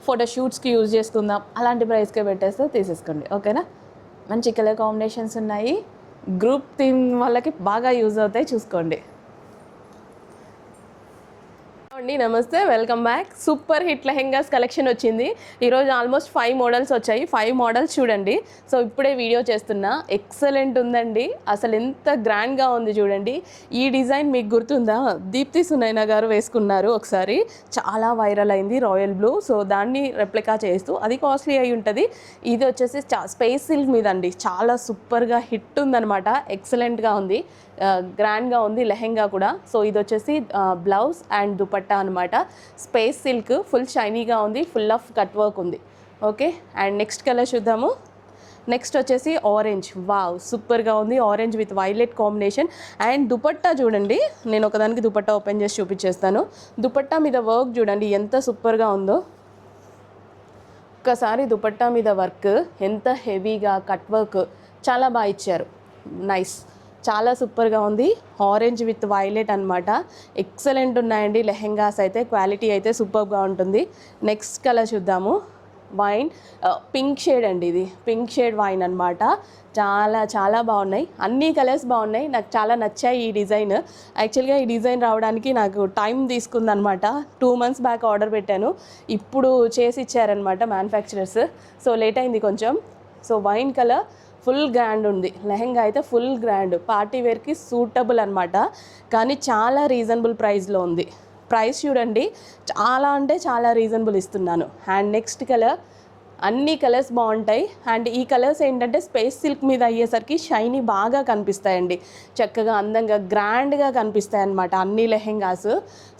ఫోటోషూట్స్కి యూజ్ చేసుకుందాం, అలాంటి ప్రైస్కే పెట్టేస్తే తీసేసుకోండి. ఓకేనా? మంచి కలర్ కాంబినేషన్స్ ఉన్నాయి. గ్రూప్ థీమ్ వాళ్ళకి బాగా యూజ్ అవుతాయి, చూసుకోండి. అండి నమస్తే, welcome back. Super hit lehengas collection వచ్చింది ఈరోజు. ఆల్మోస్ట్ 5 మోడల్స్ వచ్చాయి. 5 మోడల్స్ చూడండి. సో ఇప్పుడే వీడియో చేస్తున్నా. ఎక్సలెంట్ ఉందండి, అసలు ఎంత గ్రాండ్గా ఉంది చూడండి. ఈ డిజైన్ మీకు గుర్తుందా? దీప్తి సునైనా గారు వేసుకున్నారు ఒకసారి, చాలా వైరల్ అయింది, రాయల్ బ్లూ. సో దాన్ని రెప్లికా చేస్తూ, అది కాస్ట్లీ అయి ఉంటుంది. ఇది వచ్చేసి స్పేస్ సిల్క్ మీద అండి, చాలా సూపర్గా హిట్ ఉందనమాట. ఎక్సలెంట్గా ఉంది, గ్రాండ్గా ఉంది లెహెంగా కూడా. సో ఇది వచ్చేసి బ్లౌజ్ అండ్ దుపట్టా అనమాట. స్పేస్ సిల్క్, ఫుల్ షైనీగా ఉంది, ఫుల్ ఆఫ్ కట్ వర్క్ ఉంది. ఓకే, అండ్ నెక్స్ట్ కలర్ చూద్దాము. నెక్స్ట్ వచ్చేసి ఆరెంజ్. వావ్, సూపర్గా ఉంది. Orange with violet combination. And dupatta చూడండి, నేను ఒకదానికి దుపట్టా ఓపెన్ చేసి చూపించేస్తాను. దుపట్టా మీద వర్క్ చూడండి ఎంత సూపర్గా ఉందో. ఒక్కసారి దుపట్టా మీద వర్క్ ఎంత హెవీగా, కట్ వర్క్ చాలా బాగా ఇచ్చారు. నైస్, చాలా సూపర్గా ఉంది. ఆరెంజ్ విత్ వైలెట్ అనమాట. ఎక్సలెంట్ ఉన్నాయండి లెహెంగాస్ అయితే. క్వాలిటీ అయితే సూపర్గా ఉంటుంది. నెక్స్ట్ కలర్ చూద్దాము. వైన్ పింక్ షేడ్ అండి, ఇది పింక్ షేడ్ వైన్ అనమాట. చాలా చాలా బాగున్నాయి, అన్ని కలర్స్ బాగున్నాయి. నాకు చాలా నచ్చాయి ఈ డిజైన్. యాక్చువల్గా ఈ డిజైన్ రావడానికి నాకు టైం తీసుకుందనమాట. 2 months బ్యాక్ ఆర్డర్ పెట్టాను, ఇప్పుడు చేసి ఇచ్చారనమాట మ్యానుఫ్యాక్చరర్స్. సో లేట్ అయింది కొంచెం. So wine colour full grand ఉంది లెహెంగా అయితే, ఫుల్ గ్రాండ్, పార్టీ వేర్కి సూటబుల్ అనమాట. కానీ చాలా రీజనబుల్ ప్రైస్లో ఉంది. ప్రైస్ చూడండి, చాలా అంటే చాలా రీజనబుల్ ఇస్తున్నాను. అండ్ నెక్స్ట్ కలర్, అన్ని కలర్స్ బాగుంటాయి. అండ్ ఈ కలర్స్ ఏంటంటే స్పేస్ సిల్క్ మీద అయ్యేసరికి షైనీ బాగా కనిపిస్తాయండి, చక్కగా అందంగా గ్రాండ్గా కనిపిస్తాయి అన్నమాట అన్ని లెహెంగాస్.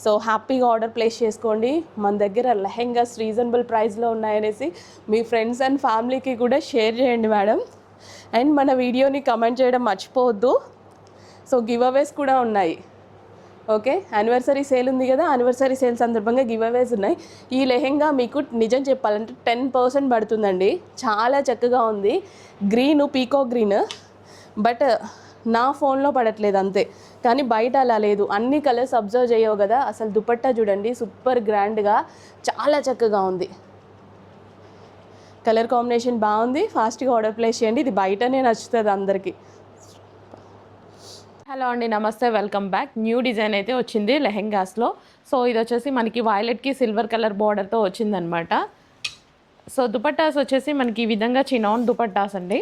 సో హ్యాపీగా ఆర్డర్ ప్లేస్ చేసుకోండి. మన దగ్గర లెహెంగాస్ రీజనబుల్ ప్రైస్లో ఉన్నాయనేసి మీ ఫ్రెండ్స్ అండ్ ఫ్యామిలీకి కూడా షేర్ చేయండి మేడం. అండ్ మన వీడియోని కమెంట్ చేయడం మర్చిపోవద్దు. సో గివ్ అవేస్ కూడా ఉన్నాయి. ఓకే, యానివర్సరీ సేల్ ఉంది కదా, యానివర్సరీ సేల్ సందర్భంగా గివ్ అవేస్ ఉన్నాయి. ఈ లెహెంగా మీకు నిజం చెప్పాలంటే 10% పడుతుందండి. చాలా చక్కగా ఉంది. గ్రీను, పీకాక్ గ్రీన్, బట్ నా ఫోన్లో పడట్లేదు అంతే, కానీ బయట అలా లేదు. అన్ని కలర్స్ అబ్జర్వ్ చేయవు కదా. అసలు దుపట్టా చూడండి, సూపర్ గ్రాండ్గా చాలా చక్కగా ఉంది. కలర్ కాంబినేషన్ బాగుంది. ఫాస్ట్గా ఆర్డర్ ప్లేస్ చేయండి, ఇది బయటనే నచ్చుతుంది అందరికీ. హలో అండి నమస్తే, వెల్కమ్ బ్యాక్. న్యూ డిజైన్ అయితే వచ్చింది లెహెంగాస్లో. సో ఇది వచ్చేసి మనకి వైలెట్కి సిల్వర్ కలర్ బార్డర్తో వచ్చిందనమాట. సో దుపట్టాస్ వచ్చేసి మనకి ఈ విధంగా చినాన్ దుపట్టాస్ అండి.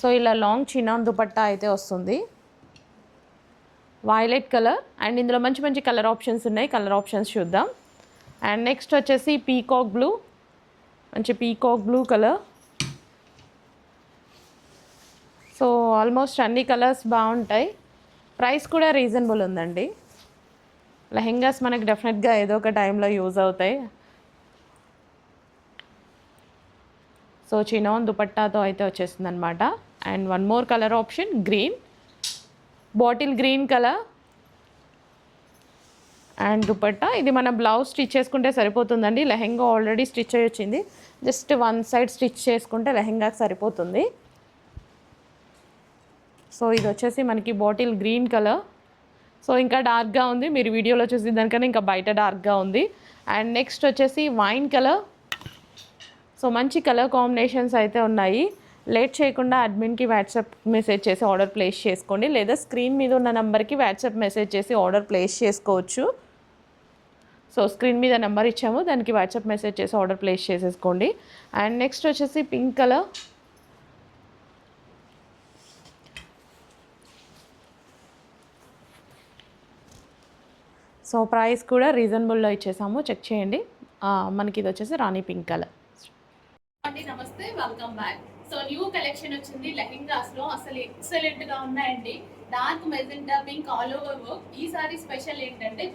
సో ఇలా లాంగ్ చినాన్ దుపట్టా అయితే వస్తుంది, వైలెట్ కలర్. అండ్ ఇందులో మంచి మంచి కలర్ ఆప్షన్స్ ఉన్నాయి, కలర్ ఆప్షన్స్ చూద్దాం. అండ్ నెక్స్ట్ వచ్చేసి పీకాక్ బ్లూ, మంచి peacock blue colour. So almost అన్ని కలర్స్ బాగుంటాయి. ప్రైస్ కూడా రీజనబుల్ ఉందండి. లెహెంగాస్ మనకి డెఫినెట్గా ఏదో ఒక టైంలో యూజ్ అవుతాయి. సో చినాన్ దుపట్టాతో అయితే వచ్చేస్తుంది అనమాట. And one more colour option, green, bottle green colour. And dupatta ఇది మన బ్లౌజ్ స్టిచ్ చేసుకుంటే సరిపోతుందండి. లెహెంగా ఆల్రెడీ స్టిచ్ అయ్యి వచ్చింది, జస్ట్ వన్ సైడ్ స్టిచ్ చేసుకుంటే లెహెంగాకి సరిపోతుంది. సో ఇది వచ్చేసి మనకి బాటిల్ గ్రీన్ కలర్. సో ఇంకా డార్క్గా ఉంది, మీరు వీడియోలో చూసి దానికన్నా ఇంకా బయట డార్క్గా ఉంది. అండ్ నెక్స్ట్ వచ్చేసి వైన్ కలర్. సో మంచి కలర్ కాంబినేషన్స్ అయితే ఉన్నాయి. లేట్ చేయకుండా అడ్మిన్కి వాట్సాప్ మెసేజ్ చేసి ఆర్డర్ ప్లేస్ చేసుకోండి, లేదా స్క్రీన్ మీద ఉన్న నెంబర్కి వాట్సాప్ మెసేజ్ చేసి ఆర్డర్ ప్లేస్ చేసుకోవచ్చు. సో స్క్రీన్ మీద నెంబర్ ఇచ్చాము, దానికి వాట్సాప్ మెసేజ్ చేసి ఆర్డర్ ప్లేస్ చేసేసుకోండి. అండ్ నెక్స్ట్ వచ్చేసి పింక్ కలర్. సో ప్రైస్ కూడా రీజనబుల్లో ఇచ్చేసాము, చెక్ చేయండి. మనకి ఇది వచ్చేసి రాణి పింక్ కలర్. అండి నమస్తే, welcome back. So new collection వచ్చింది లెహెంగాస్ లో, అసలు ఎక్సలెంట్ గా ఉన్నాయండి. Dark magenta pink all over work. ఈసారి స్పెషల్ ఏంటంటే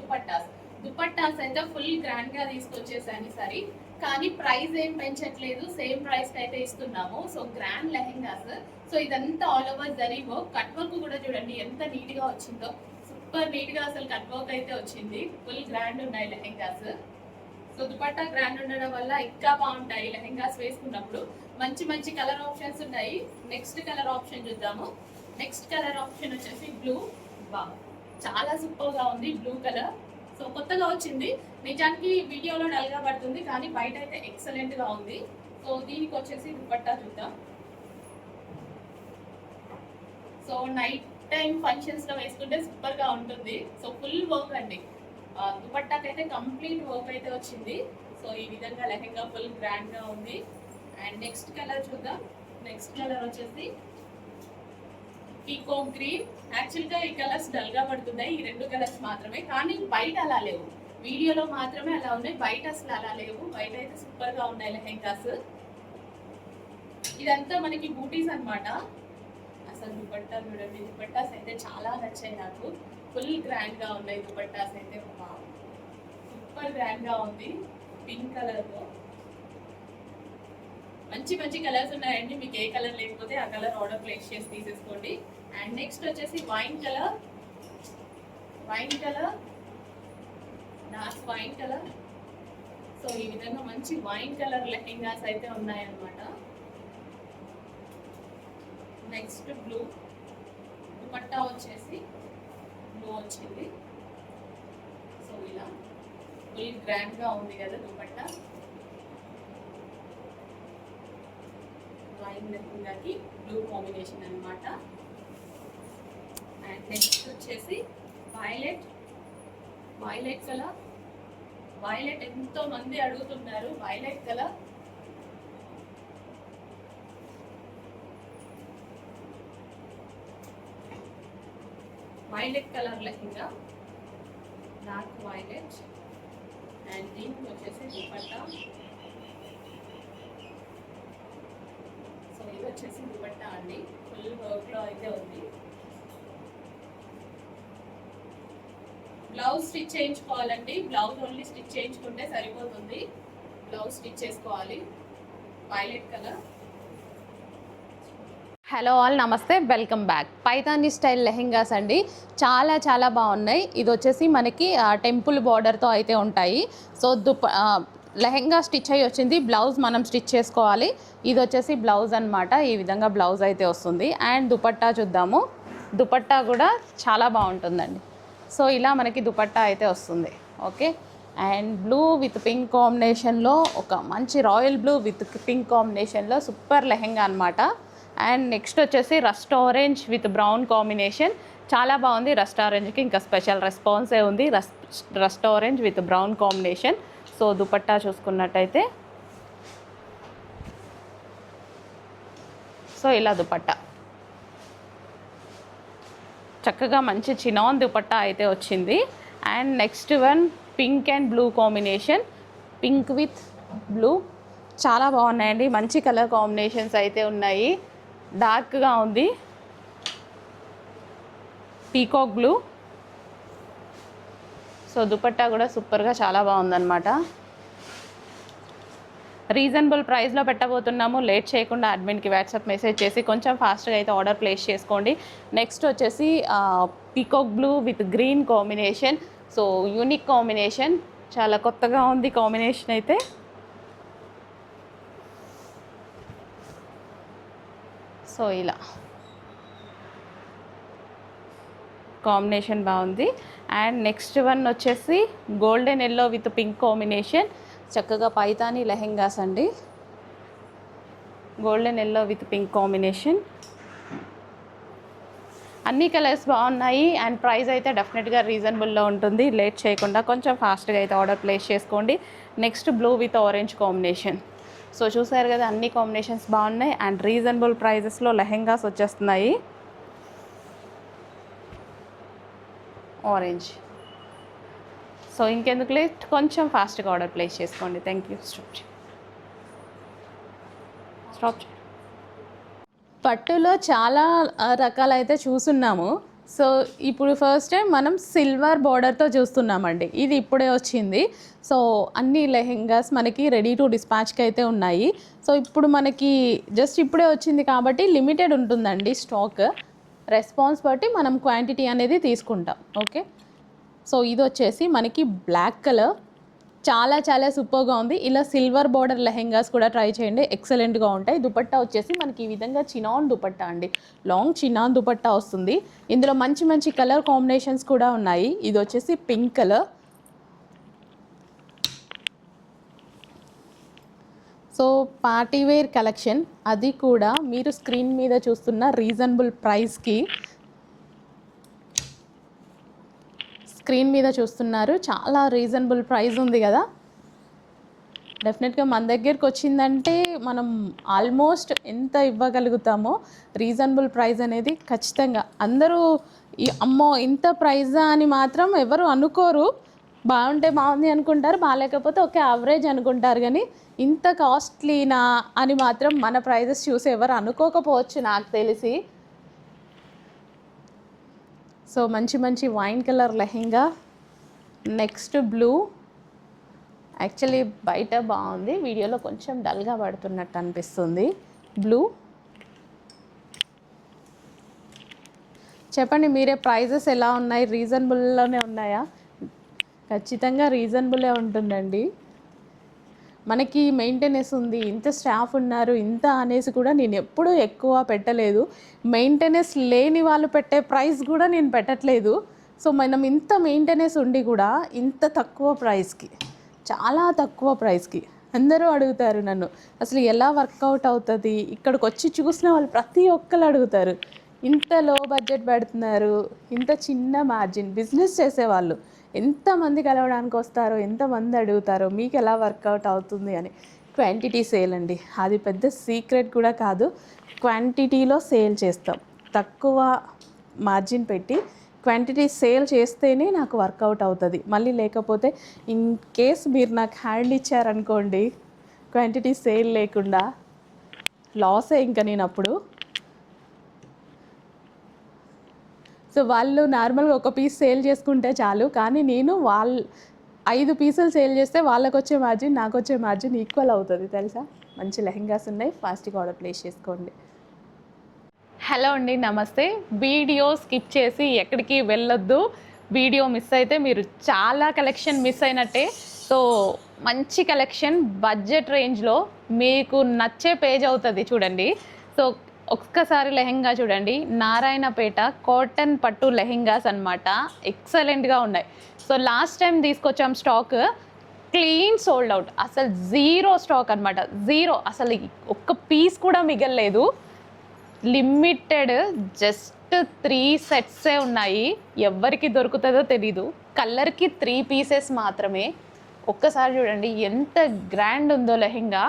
దుపట్టాస్ అయితే ఫుల్ గ్రాండ్ గా తీసుకొచ్చేసాను ఈసారి. కానీ ప్రైస్ ఏం పెంచట్లేదు, సేమ్ ప్రైస్ కి అయితే ఇస్తున్నాము. So grand lehengas. సో ఇదంతా all over zari work. Cut work కూడా చూడండి ఎంత నీట్ గా వచ్చిందో, సూపర్ నీట్ గా అసలు కట్ వర్క్ అయితే వచ్చింది. ఫుల్ గ్రాండ్ ఉన్నాయి లెహెంగాస్. సో దుపట్టా గ్రాండ్ ఉండడం వల్ల ఇంకా బాగుంటాయి లెహెంగాస్ వేసుకున్నప్పుడు. మంచి మంచి కలర్ ఆప్షన్స్ ఉన్నాయి. నెక్స్ట్ కలర్ ఆప్షన్ చూద్దాము. నెక్స్ట్ కలర్ ఆప్షన్ వచ్చేసి బ్లూ. చాలా సూపర్ గా ఉంది బ్లూ కలర్. సో కొత్తగా వచ్చింది, నిజానికి వీడియోలో డల్ గా పడుతుంది కానీ బయట అయితే ఎక్సలెంట్ గా ఉంది. సో దీనికి వచ్చేసి దుపట్టా చూద్దాం. సో నైట్ టైం ఫంక్షన్స్ లో వేసుకుంటే సూపర్ గా ఉంటుంది. సో ఫుల్ వర్క్ అండి, దుపట్టాకి అయితే కంప్లీట్ వర్క్ అయితే వచ్చింది. సో ఈ విధంగా లెహెంగా ఫుల్ గ్రాండ్ గా ఉంది. అండ్ నెక్స్ట్ కలర్ చూద్దాం. నెక్స్ట్ కలర్ వచ్చేసి పీకాక్ గ్రీన్. యాక్చువల్గా ఈ కలర్స్ డల్ గా పడుతున్నాయి, ఈ రెండు కలర్స్ మాత్రమే, కానీ బయట అలా లేవు. వీడియోలో మాత్రమే అలా ఉన్నాయి, బయట అసలు అలా లేవు. బయట అయితే సూపర్ గా ఉన్నాయి లెహెంగాస్. ఇదంతా మనకి బూటీస్ అన్నమాట. అసలు దుపట్టా చూడండి, దుపట్టాస్ అయితే చాలా నచ్చాయి నాకు. ఫుల్ గ్రాండ్ గా ఉన్నాయి దుపట్టాస్ అయితే, సూపర్ గ్రాండ్ గా ఉంది. పింక్ కలర్ లో మంచి మంచి కలర్స్ ఉన్నాయండి. మీకు ఏ కలర్ లేకపోతే ఆ కలర్ ఆర్డర్ ప్లేస్ చేసి తీసేసుకోండి. అండ్ నెక్స్ట్ వచ్చేసి wine colour, dark wine colour. So ఈ విధంగా మంచి వైన్ కలర్ లెహెంగాస్ అయితే ఉన్నాయన్నమాట. నెక్స్ట్ బ్లూ, దుపట్టా వచ్చేసి బ్లూ వచ్చింది. సో ఇలా ఫుల్ గ్రాండ్ గా ఉంది కదా దుపట్టా. వైన్ లెహంగాకి బ్లూ కాంబినేషన్ అన్నమాట. అండ్ నెక్స్ట్ వచ్చేసి వైలెట్ కలర్. వైలెట్ ఎంతో మంది అడుగుతున్నారు, violet colour. Violet colour lehenga, dark violet. And దీనికి వచ్చేసి దుపట్టా. సో ఇది వచ్చేసి దుపట్టా అండి, ఫుల్ వర్క్ లో అయితే ఉంది. బ్లౌజ్ స్టిచ్ చేయించుకోవాలండి, బ్లౌజ్ ఓన్లీ స్టిచ్ చేయించుకుంటే సరిపోతుంది. బ్లౌజ్ స్టిచ్ చేసుకోవాలి. Violet colour. హలో ఆల్, నమస్తే, welcome back. Paithani style lehengas అండి, చాలా చాలా బాగున్నాయి. ఇది వచ్చేసి మనకి టెంపుల్ బార్డర్తో అయితే ఉంటాయి. సో లెహెంగా స్టిచ్ అయ్యి వచ్చింది, బ్లౌజ్ మనం స్టిచ్ చేసుకోవాలి. ఇది వచ్చేసి బ్లౌజ్ అన్నమాట. ఈ విధంగా బ్లౌజ్ అయితే వస్తుంది. అండ్ దుపట్టా చూద్దాము. దుపట్టా కూడా చాలా బాగుంటుందండి. సో ఇలా మనకి దుపట్టా అయితే వస్తుంది. Okay. And blue with pink కాంబినేషన్లో, ఒక మంచి రాయల్ బ్లూ విత్ పింక్ కాంబినేషన్లో సూపర్ లెహెంగా అనమాట. అండ్ నెక్స్ట్ వచ్చేసి rust orange with brown combination. చాలా బాగుంది. రస్ట్ ఆరెంజ్కి ఇంకా స్పెషల్ రెస్పాన్సే ఉంది. Rust orange with brown combination. So dupatta చూసుకున్నట్టయితే సో ఇలా దుపట్టా చక్కగా మంచి చినాన్ దుపట్టా అయితే వచ్చింది. And next one pink and blue combination, pink with blue. చాలా బాగున్నాయండి, మంచి కలర్ కాంబినేషన్స్ అయితే ఉన్నాయి. డార్క్గా ఉంది, పీకాక్ బ్లూ. సో దుపట్టా కూడా సూపర్గా చాలా బాగుందన్నమాట. రీజనబుల్ ప్రైస్లో పెట్టబోతున్నాము. లేట్ చేయకుండా అడ్మిన్కి వాట్సాప్ మెసేజ్ చేసి కొంచెం ఫాస్ట్గా అయితే ఆర్డర్ ప్లేస్ చేసుకోండి. నెక్స్ట్ వచ్చేసి peacock blue with green combination. So unique combination, చాలా కొత్తగా ఉంది కాంబినేషన్ అయితే. సో ఇలా కాంబినేషన్ బాగుంది. అండ్ నెక్స్ట్ వన్ వచ్చేసి golden yellow with pink combination. చక్కగా పైతానీ లెహెంగాస్ అండి, golden yellow with pink combination. అన్ని కలర్స్ బాగున్నాయి. అండ్ ప్రైస్ అయితే డెఫినెట్గా రీజనబుల్లో ఉంటుంది. లేట్ చేయకుండా కొంచెం ఫాస్ట్గా అయితే ఆర్డర్ ప్లేస్ చేసుకోండి. Next blue with orange combination. So చూసారు కదా, అన్ని కాంబినేషన్స్ బాగున్నాయి. అండ్ రీజనబుల్ ప్రైజెస్లో లెహెంగాస్ వచ్చేస్తున్నాయి. ఆరెంజ్, సో ఇంకెందుకు లేట్, కొంచెం ఫాస్ట్గా ఆర్డర్ ప్లేస్ చేసుకోండి. Thank you. స్టాప్. పట్టులో చాలా రకాలైతే చూస్తున్నాము. సో ఇప్పుడు ఫస్ట్ టైం మనం సిల్వర్ బార్డర్తో చూస్తున్నామండి. ఇది ఇప్పుడే వచ్చింది. సో అన్ని లెహెంగాస్ మనకి రెడీ టు డిస్పాచ్కి అయితే ఉన్నాయి. సో ఇప్పుడు మనకి జస్ట్ ఇప్పుడే వచ్చింది కాబట్టి లిమిటెడ్ ఉంటుందండి స్టాక్. రెస్పాన్స్ బట్టి మనం క్వాంటిటీ అనేది తీసుకుంటాం. ఓకే. సో ఇది వచ్చేసి మనకి బ్లాక్ కలర్, చాలా చాలా సూపర్గా ఉంది. ఇలా సిల్వర్ బార్డర్ లెహెంగాస్ కూడా ట్రై చేయండి, ఎక్సలెంట్గా ఉంటాయి. దుపట్టా వచ్చేసి మనకి ఈ విధంగా చినాన్ దుపట్టా అండి, లాంగ్ చినాన్ దుపట్టా వస్తుంది. ఇందులో మంచి మంచి కలర్ కాంబినేషన్స్ కూడా ఉన్నాయి. ఇది వచ్చేసి pink colour. So party wear collection, అది కూడా మీరు స్క్రీన్ మీద చూస్తున్న రీజనబుల్ ప్రైస్కి, స్క్రీన్ మీద చూస్తున్నారు చాలా రీజనబుల్ ప్రైస్ ఉంది కదా. డెఫినెట్గా మన దగ్గరికి వచ్చిందంటే మనం ఆల్మోస్ట్ ఎంత ఇవ్వగలుగుతామో రీజనబుల్ ప్రైస్ అనేది ఖచ్చితంగా. అందరూ ఈ అమ్మో ఇంత ప్రైజా అని మాత్రం ఎవరు అనుకోరు. బాగుంటే బాగుంది అనుకుంటారు, బాగాలేకపోతే ఓకే యావరేజ్ అనుకుంటారు. కానీ ఇంత కాస్ట్లీనా అని మాత్రం మన ప్రైజెస్ చూసి ఎవరు అనుకోకపోవచ్చు నాకు తెలిసి. సో మంచి మంచి wine colour lehenga. Next blue, actually బయట బాగుంది, వీడియోలో కొంచెం డల్గా పడుతున్నట్టు అనిపిస్తుంది. బ్లూ. చెప్పండి మీరే, ప్రైజెస్ ఎలా ఉన్నాయి? రీజనబుల్లోనే ఉన్నాయా? ఖచ్చితంగా రీజనబులే ఉంటుందండి. మనకి మెయింటెనెన్స్ ఉంది, ఇంత స్టాఫ్ ఉన్నారు, ఇంత అనేసి కూడా నేను ఎప్పుడూ ఎక్కువ పెట్టలేదు. మెయింటెనెన్స్ లేని వాళ్ళు పెట్టే ప్రైస్ కూడా నేను పెట్టట్లేదు. సో మనం ఇంత మెయింటెనెన్స్ ఉండి కూడా ఇంత తక్కువ ప్రైస్కి, చాలా తక్కువ ప్రైస్కి అందరూ అడుగుతారు నన్ను, అసలు ఎలా వర్కౌట్ అవుతుంది? ఇక్కడికి వచ్చి చూసిన వాళ్ళు ప్రతి ఒక్కరు అడుగుతారు, ఇంత లో బడ్జెట్ పెడుతున్నారు, ఇంత చిన్న మార్జిన్. బిజినెస్ చేసేవాళ్ళు ఎంతమంది కలవడానికి వస్తారో, ఎంతమంది అడుగుతారో, మీకు ఎలా వర్కౌట్ అవుతుంది అని. క్వాంటిటీ సేల్ అండి, అది పెద్ద సీక్రెట్ కూడా కాదు. క్వాంటిటీలో సేల్ చేస్తాం, తక్కువ మార్జిన్ పెట్టి క్వాంటిటీ సేల్ చేస్తేనే నాకు వర్కౌట్ అవుతుంది. మళ్ళీ లేకపోతే ఇన్ కేస్ మీరు నాకు హ్యాండ్ ఇచ్చారనుకోండి, క్వాంటిటీ సేల్ లేకుండా లాసే ఇంకా నేను అప్పుడు. సో వాళ్ళు నార్మల్గా ఒక పీస్ సేల్ చేసుకుంటే చాలు, కానీ నేను 5 పీసులు సేల్ చేస్తే వాళ్ళకు వచ్చే మార్జిన్ నాకు వచ్చే మార్జిన్ ఈక్వల్ అవుతుంది తెలుసా. మంచి లెహెంగాస్ ఉన్నాయి, ఫాస్ట్గా ఆర్డర్ ప్లేస్ చేసుకోండి. హలో అండి, నమస్తే. వీడియో స్కిప్ చేసి ఎక్కడికి వెళ్ళొద్దు. వీడియో మిస్ అయితే మీరు చాలా కలెక్షన్ మిస్ అయినట్టే. సో మంచి కలెక్షన్ బడ్జెట్ రేంజ్లో మీకు నచ్చే పేజ్ అవుతుంది చూడండి. సో ఒక్కసారి లెహెంగా చూడండి, నారాయణపేట కాటన్ పట్టు లెహెంగాస్ అనమాట, ఎక్సలెంట్గా ఉన్నాయి. సో లాస్ట్ టైం తీసుకొచ్చాం స్టాక్, క్లీన్ సోల్డ్ అవుట్, అసలు జీరో స్టాక్ అనమాట, జీరో, అసలు ఒక్క పీస్ కూడా మిగలలేదు. లిమిటెడ్ జస్ట్ 3 సెట్సే ఉన్నాయి, ఎవరికి దొరుకుతుందో తెలీదు. కలర్కి 3 పీసెస్ మాత్రమే. ఒక్కసారి చూడండి ఎంత గ్రాండ్ ఉందో లెహెంగా.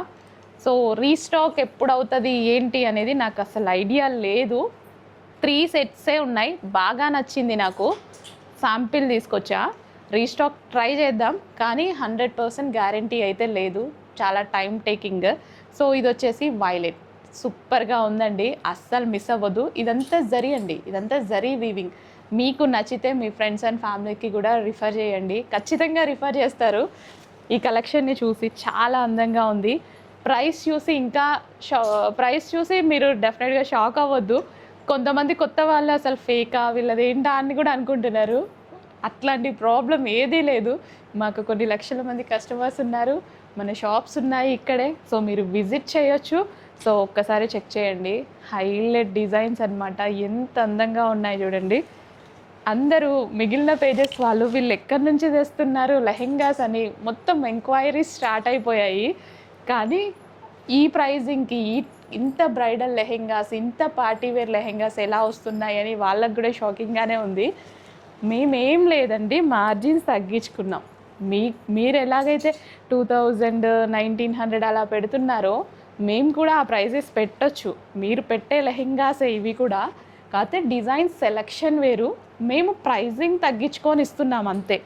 సో రీస్టాక్ ఎప్పుడు అవుతుంది ఏంటి అనేది నాకు అసలు ఐడియా లేదు. 3 సెట్సే ఉన్నాయి, బాగా నచ్చింది నాకు, శాంపిల్ తీసుకొచ్చా. రీస్టాక్ ట్రై చేద్దాం, కానీ 100% గ్యారంటీ అయితే లేదు, చాలా టైం టేకింగ్. సో ఇది వచ్చేసి వైలెట్, సూపర్గా ఉందండి, అస్సలు మిస్ అవ్వదు. ఇదంతా జరీ అండి, ఇదంతా జరీ వీవింగ్. మీకు నచ్చితే మీ ఫ్రెండ్స్ అండ్ ఫ్యామిలీకి కూడా రిఫర్ చేయండి, ఖచ్చితంగా రిఫర్ చేస్తారు. ఈ కలెక్షన్ని చూసి చాలా అందంగా ఉంది. ప్రైస్ చూసి మీరు డెఫినెట్గా షాక్ అవ్వద్దు. కొంతమంది కొత్త వాళ్ళు అసలు ఫేకా వీళ్ళది ఏంటా అని కూడా అనుకుంటున్నారు. అట్లాంటి ప్రాబ్లం ఏదీ లేదు. మాకు కొన్ని లక్షల మంది కస్టమర్స్ ఉన్నారు, మన షాప్స్ ఉన్నాయి ఇక్కడే. సో మీరు విజిట్ చేయొచ్చు. సో ఒక్కసారి చెక్ చేయండి, హైలైట్ డిజైన్స్ అనమాట, ఎంత అందంగా ఉన్నాయి చూడండి. అందరూ మిగిలిన పేజెస్ వాళ్ళు వీళ్ళు ఎక్కడి నుంచి తెస్తున్నారు లెహెంగాస్ అని మొత్తం ఎంక్వైరీస్ స్టార్ట్ అయిపోయాయి. కానీ ఈ ప్రైజింగ్కి ఇంత బ్రైడల్ లెహెంగాస్, ఇంత పార్టీవేర్ లెహెంగాస్ ఎలా వస్తున్నాయి అని వాళ్ళకు కూడా షాకింగ్గానే ఉంది. మేమేం లేదండి, మార్జిన్స్ తగ్గించుకున్నాం. మీరు ఎలాగైతే 2000, 1900 అలా పెడుతున్నారో మేము కూడా ఆ ప్రైజెస్ పెట్టొచ్చు. మీరు పెట్టే లెహెంగాసే ఇవి కూడా, కాకపోతే డిజైన్ సెలెక్షన్ వేరు, మేము ప్రైజింగ్ తగ్గించుకొని ఇస్తున్నాం అంతే.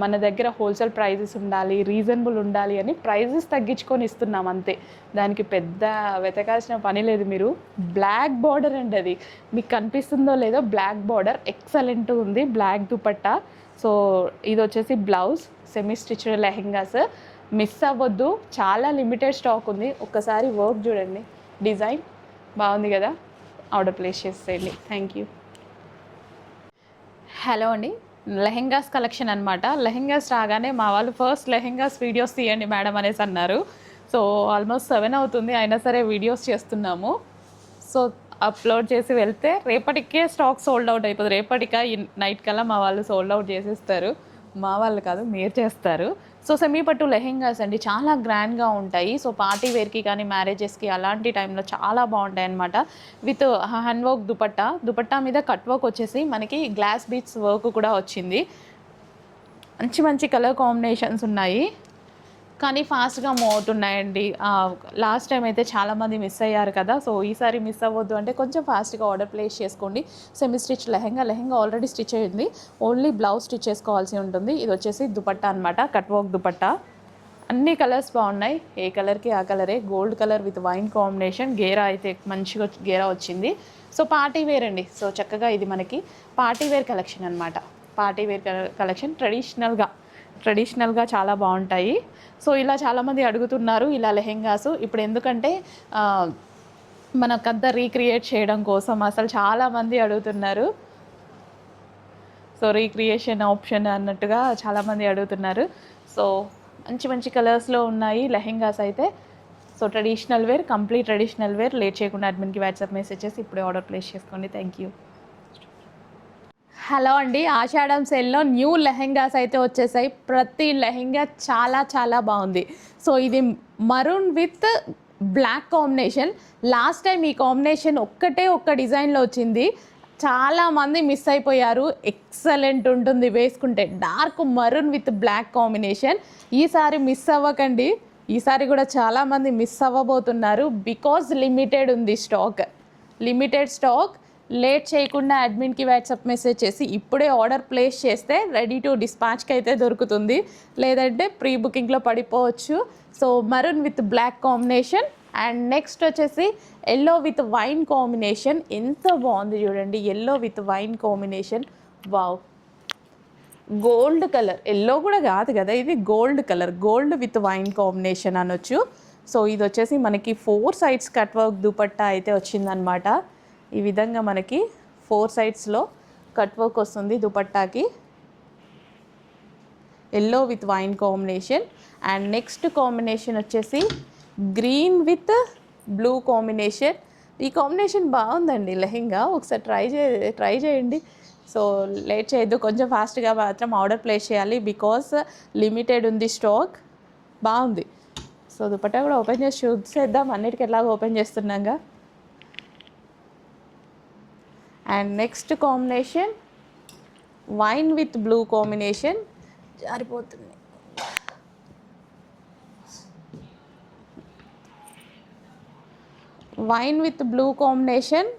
మన దగ్గర హోల్సేల్ ప్రైజెస్ ఉండాలి, రీజనబుల్ ఉండాలి అని ప్రైజెస్ తగ్గించుకొని ఇస్తున్నాం అంతే. దానికి పెద్ద వెతకాల్సిన పని లేదు. మీరు బ్లాక్ బార్డర్ అండి, అది మీకు కనిపిస్తుందో లేదో, బ్లాక్ బార్డర్ ఎక్సలెంట్ ఉంది, బ్లాక్ దుపట్టా. సో ఇది వచ్చేసి blouse, semi stitched lehengas. Miss అవ్వద్దు, చాలా లిమిటెడ్ స్టాక్ ఉంది. ఒక్కసారి వర్క్ చూడండి, డిజైన్ బాగుంది కదా, ఆర్డర్ ప్లేస్ చేసేయండి. Thank you. హలో అండి, లెహెంగాస్ కలెక్షన్ అనమాట. లెహెంగాస్ రాగానే మా వాళ్ళు ఫస్ట్ లెహెంగాస్ వీడియోస్ తీయండి మేడం అనేసి అన్నారు. సో ఆల్మోస్ట్ 7 అవుతుంది, అయినా సరే వీడియోస్ చేస్తున్నాము. సో అప్లోడ్ చేసి వెళ్తే రేపటికే స్టాక్ సోల్డ్ అవుట్ అయిపోతుంది. రేపటికా ఈ నైట్ కల్లా మా వాళ్ళు సోల్డ్ అవుట్ చేసేస్తారు. మా వాళ్ళు కాదు, మీరు చేస్తారు. సో సెమీ పట్టు లెహెంగాస్ అండి, చాలా గ్రాండ్గా ఉంటాయి. సో పార్టీ వేర్కి కానీ మ్యారేజెస్కి అలాంటి టైంలో చాలా బాగుంటాయి అన్నమాట. విత్ హ్యాండ్ వర్క్ దుపట్టా మీద కట్ వర్క్ వచ్చేసి మనకి గ్లాస్ బీట్స్ వర్క్ కూడా వచ్చింది. మంచి మంచి కలర్ కాంబినేషన్స్ ఉన్నాయి, కానీ ఫాస్ట్గా మూవ్ అవుతున్నాయండి. లాస్ట్ టైం అయితే చాలామంది మిస్ అయ్యారు కదా, సో ఈసారి మిస్ అవ్వద్దు అంటే కొంచెం ఫాస్ట్గా ఆర్డర్ ప్లేస్ చేసుకోండి. Semi stitch lehenga already stitch అయ్యింది, ఓన్లీ బ్లౌజ్ స్టిచ్ చేసుకోవాల్సి ఉంటుంది. ఇది వచ్చేసి దుపట్టా అనమాట, కట్ వర్క్ దుపట్టా. అన్ని కలర్స్ బాగున్నాయి, ఏ కలర్కి ఆ కలరే. Gold colour with wine combination, గేరా అయితే మంచిగా గేరా వచ్చింది. సో పార్టీ వేర్ అండి, సో చక్కగా ఇది మనకి పార్టీ వేర్ కలెక్షన్ అనమాట. పార్టీ వేర్ కలెక్షన్ ట్రెడిషనల్గా చాలా బాగుంటాయి. సో ఇలా చాలామంది అడుగుతున్నారు ఇలా లెహెంగాస్. ఇప్పుడు ఎందుకంటే మనకంతా రీక్రియేట్ చేయడం కోసం అసలు చాలామంది అడుగుతున్నారు. సో రీక్రియేషన్ ఆప్షన్ అన్నట్టుగా చాలామంది అడుగుతున్నారు. సో మంచి మంచి కలర్స్లో ఉన్నాయి లెహెంగాస్ అయితే. So traditional wear, complete traditional wear. Late చేయకుండా అడ్మిన్కి వాట్సాప్ మెసేజ్ చేసి ఇప్పుడే ఆర్డర్ ప్లేస్ చేసుకోండి. Thank you. హలో అండి, ఆషాఢం సేల్లో న్యూ లెహెంగాస్ అయితే వచ్చేసాయి. ప్రతి లెహెంగా చాలా చాలా బాగుంది. సో ఇది maroon with black combination. Last time ఈ కాంబినేషన్ ఒక్క డిజైన్లో వచ్చింది, చాలామంది మిస్ అయిపోయారు. ఎక్సలెంట్ ఉంటుంది వేసుకుంటే, dark maroon with black combination. ఈసారి మిస్ అవ్వకండి, ఈసారి కూడా చాలామంది మిస్ అవ్వబోతున్నారు. Because limited stock. లేట్ చేయకుండా అడ్మిన్కి వాట్సాప్ మెసేజ్ చేసి ఇప్పుడే ఆర్డర్ ప్లేస్ చేస్తే రెడీ టు డిస్పాచ్కి అయితే దొరుకుతుంది, లేదంటే ప్రీ బుకింగ్లో పడిపోవచ్చు. So maroon with black combination. And next వచ్చేసి ఎల్లో విత్ వైన్ కాంబినేషన్. ఎంత బాగుంది చూడండి, yellow with wine combination. Wow, gold colour, yellow కూడా కాదు కదా ఇది, gold colour, gold with wine combination అనొచ్చు. సో ఇది వచ్చేసి మనకి 4 sides కట్ వర్క్ దుపట్టా అయితే వచ్చిందనమాట. ఈ విధంగా మనకి 4 sides కట్ వర్క్ వస్తుంది దుపట్టాకి. Yellow with wine combination. And next combination వచ్చేసి గ్రీన్ విత్ బ్లూ కాంబినేషన్. ఈ కాంబినేషన్ బాగుందండి లెహెంగా, ఒకసారి ట్రై చేయండి. సో లేట్ చేయొద్దు, కొంచెం ఫాస్ట్గా మాత్రం ఆర్డర్ ప్లేస్ చేయాలి, బికాస్ లిమిటెడ్ ఉంది స్టాక్. బాగుంది. సో దుపట్టా కూడా ఓపెన్ చేసి చూసేద్దాం, అన్నిటికీ ఎలాగో ఓపెన్ చేస్తున్నాగా. And next combination wine with blue combination. జారిపోతుంది. Wine with blue combination.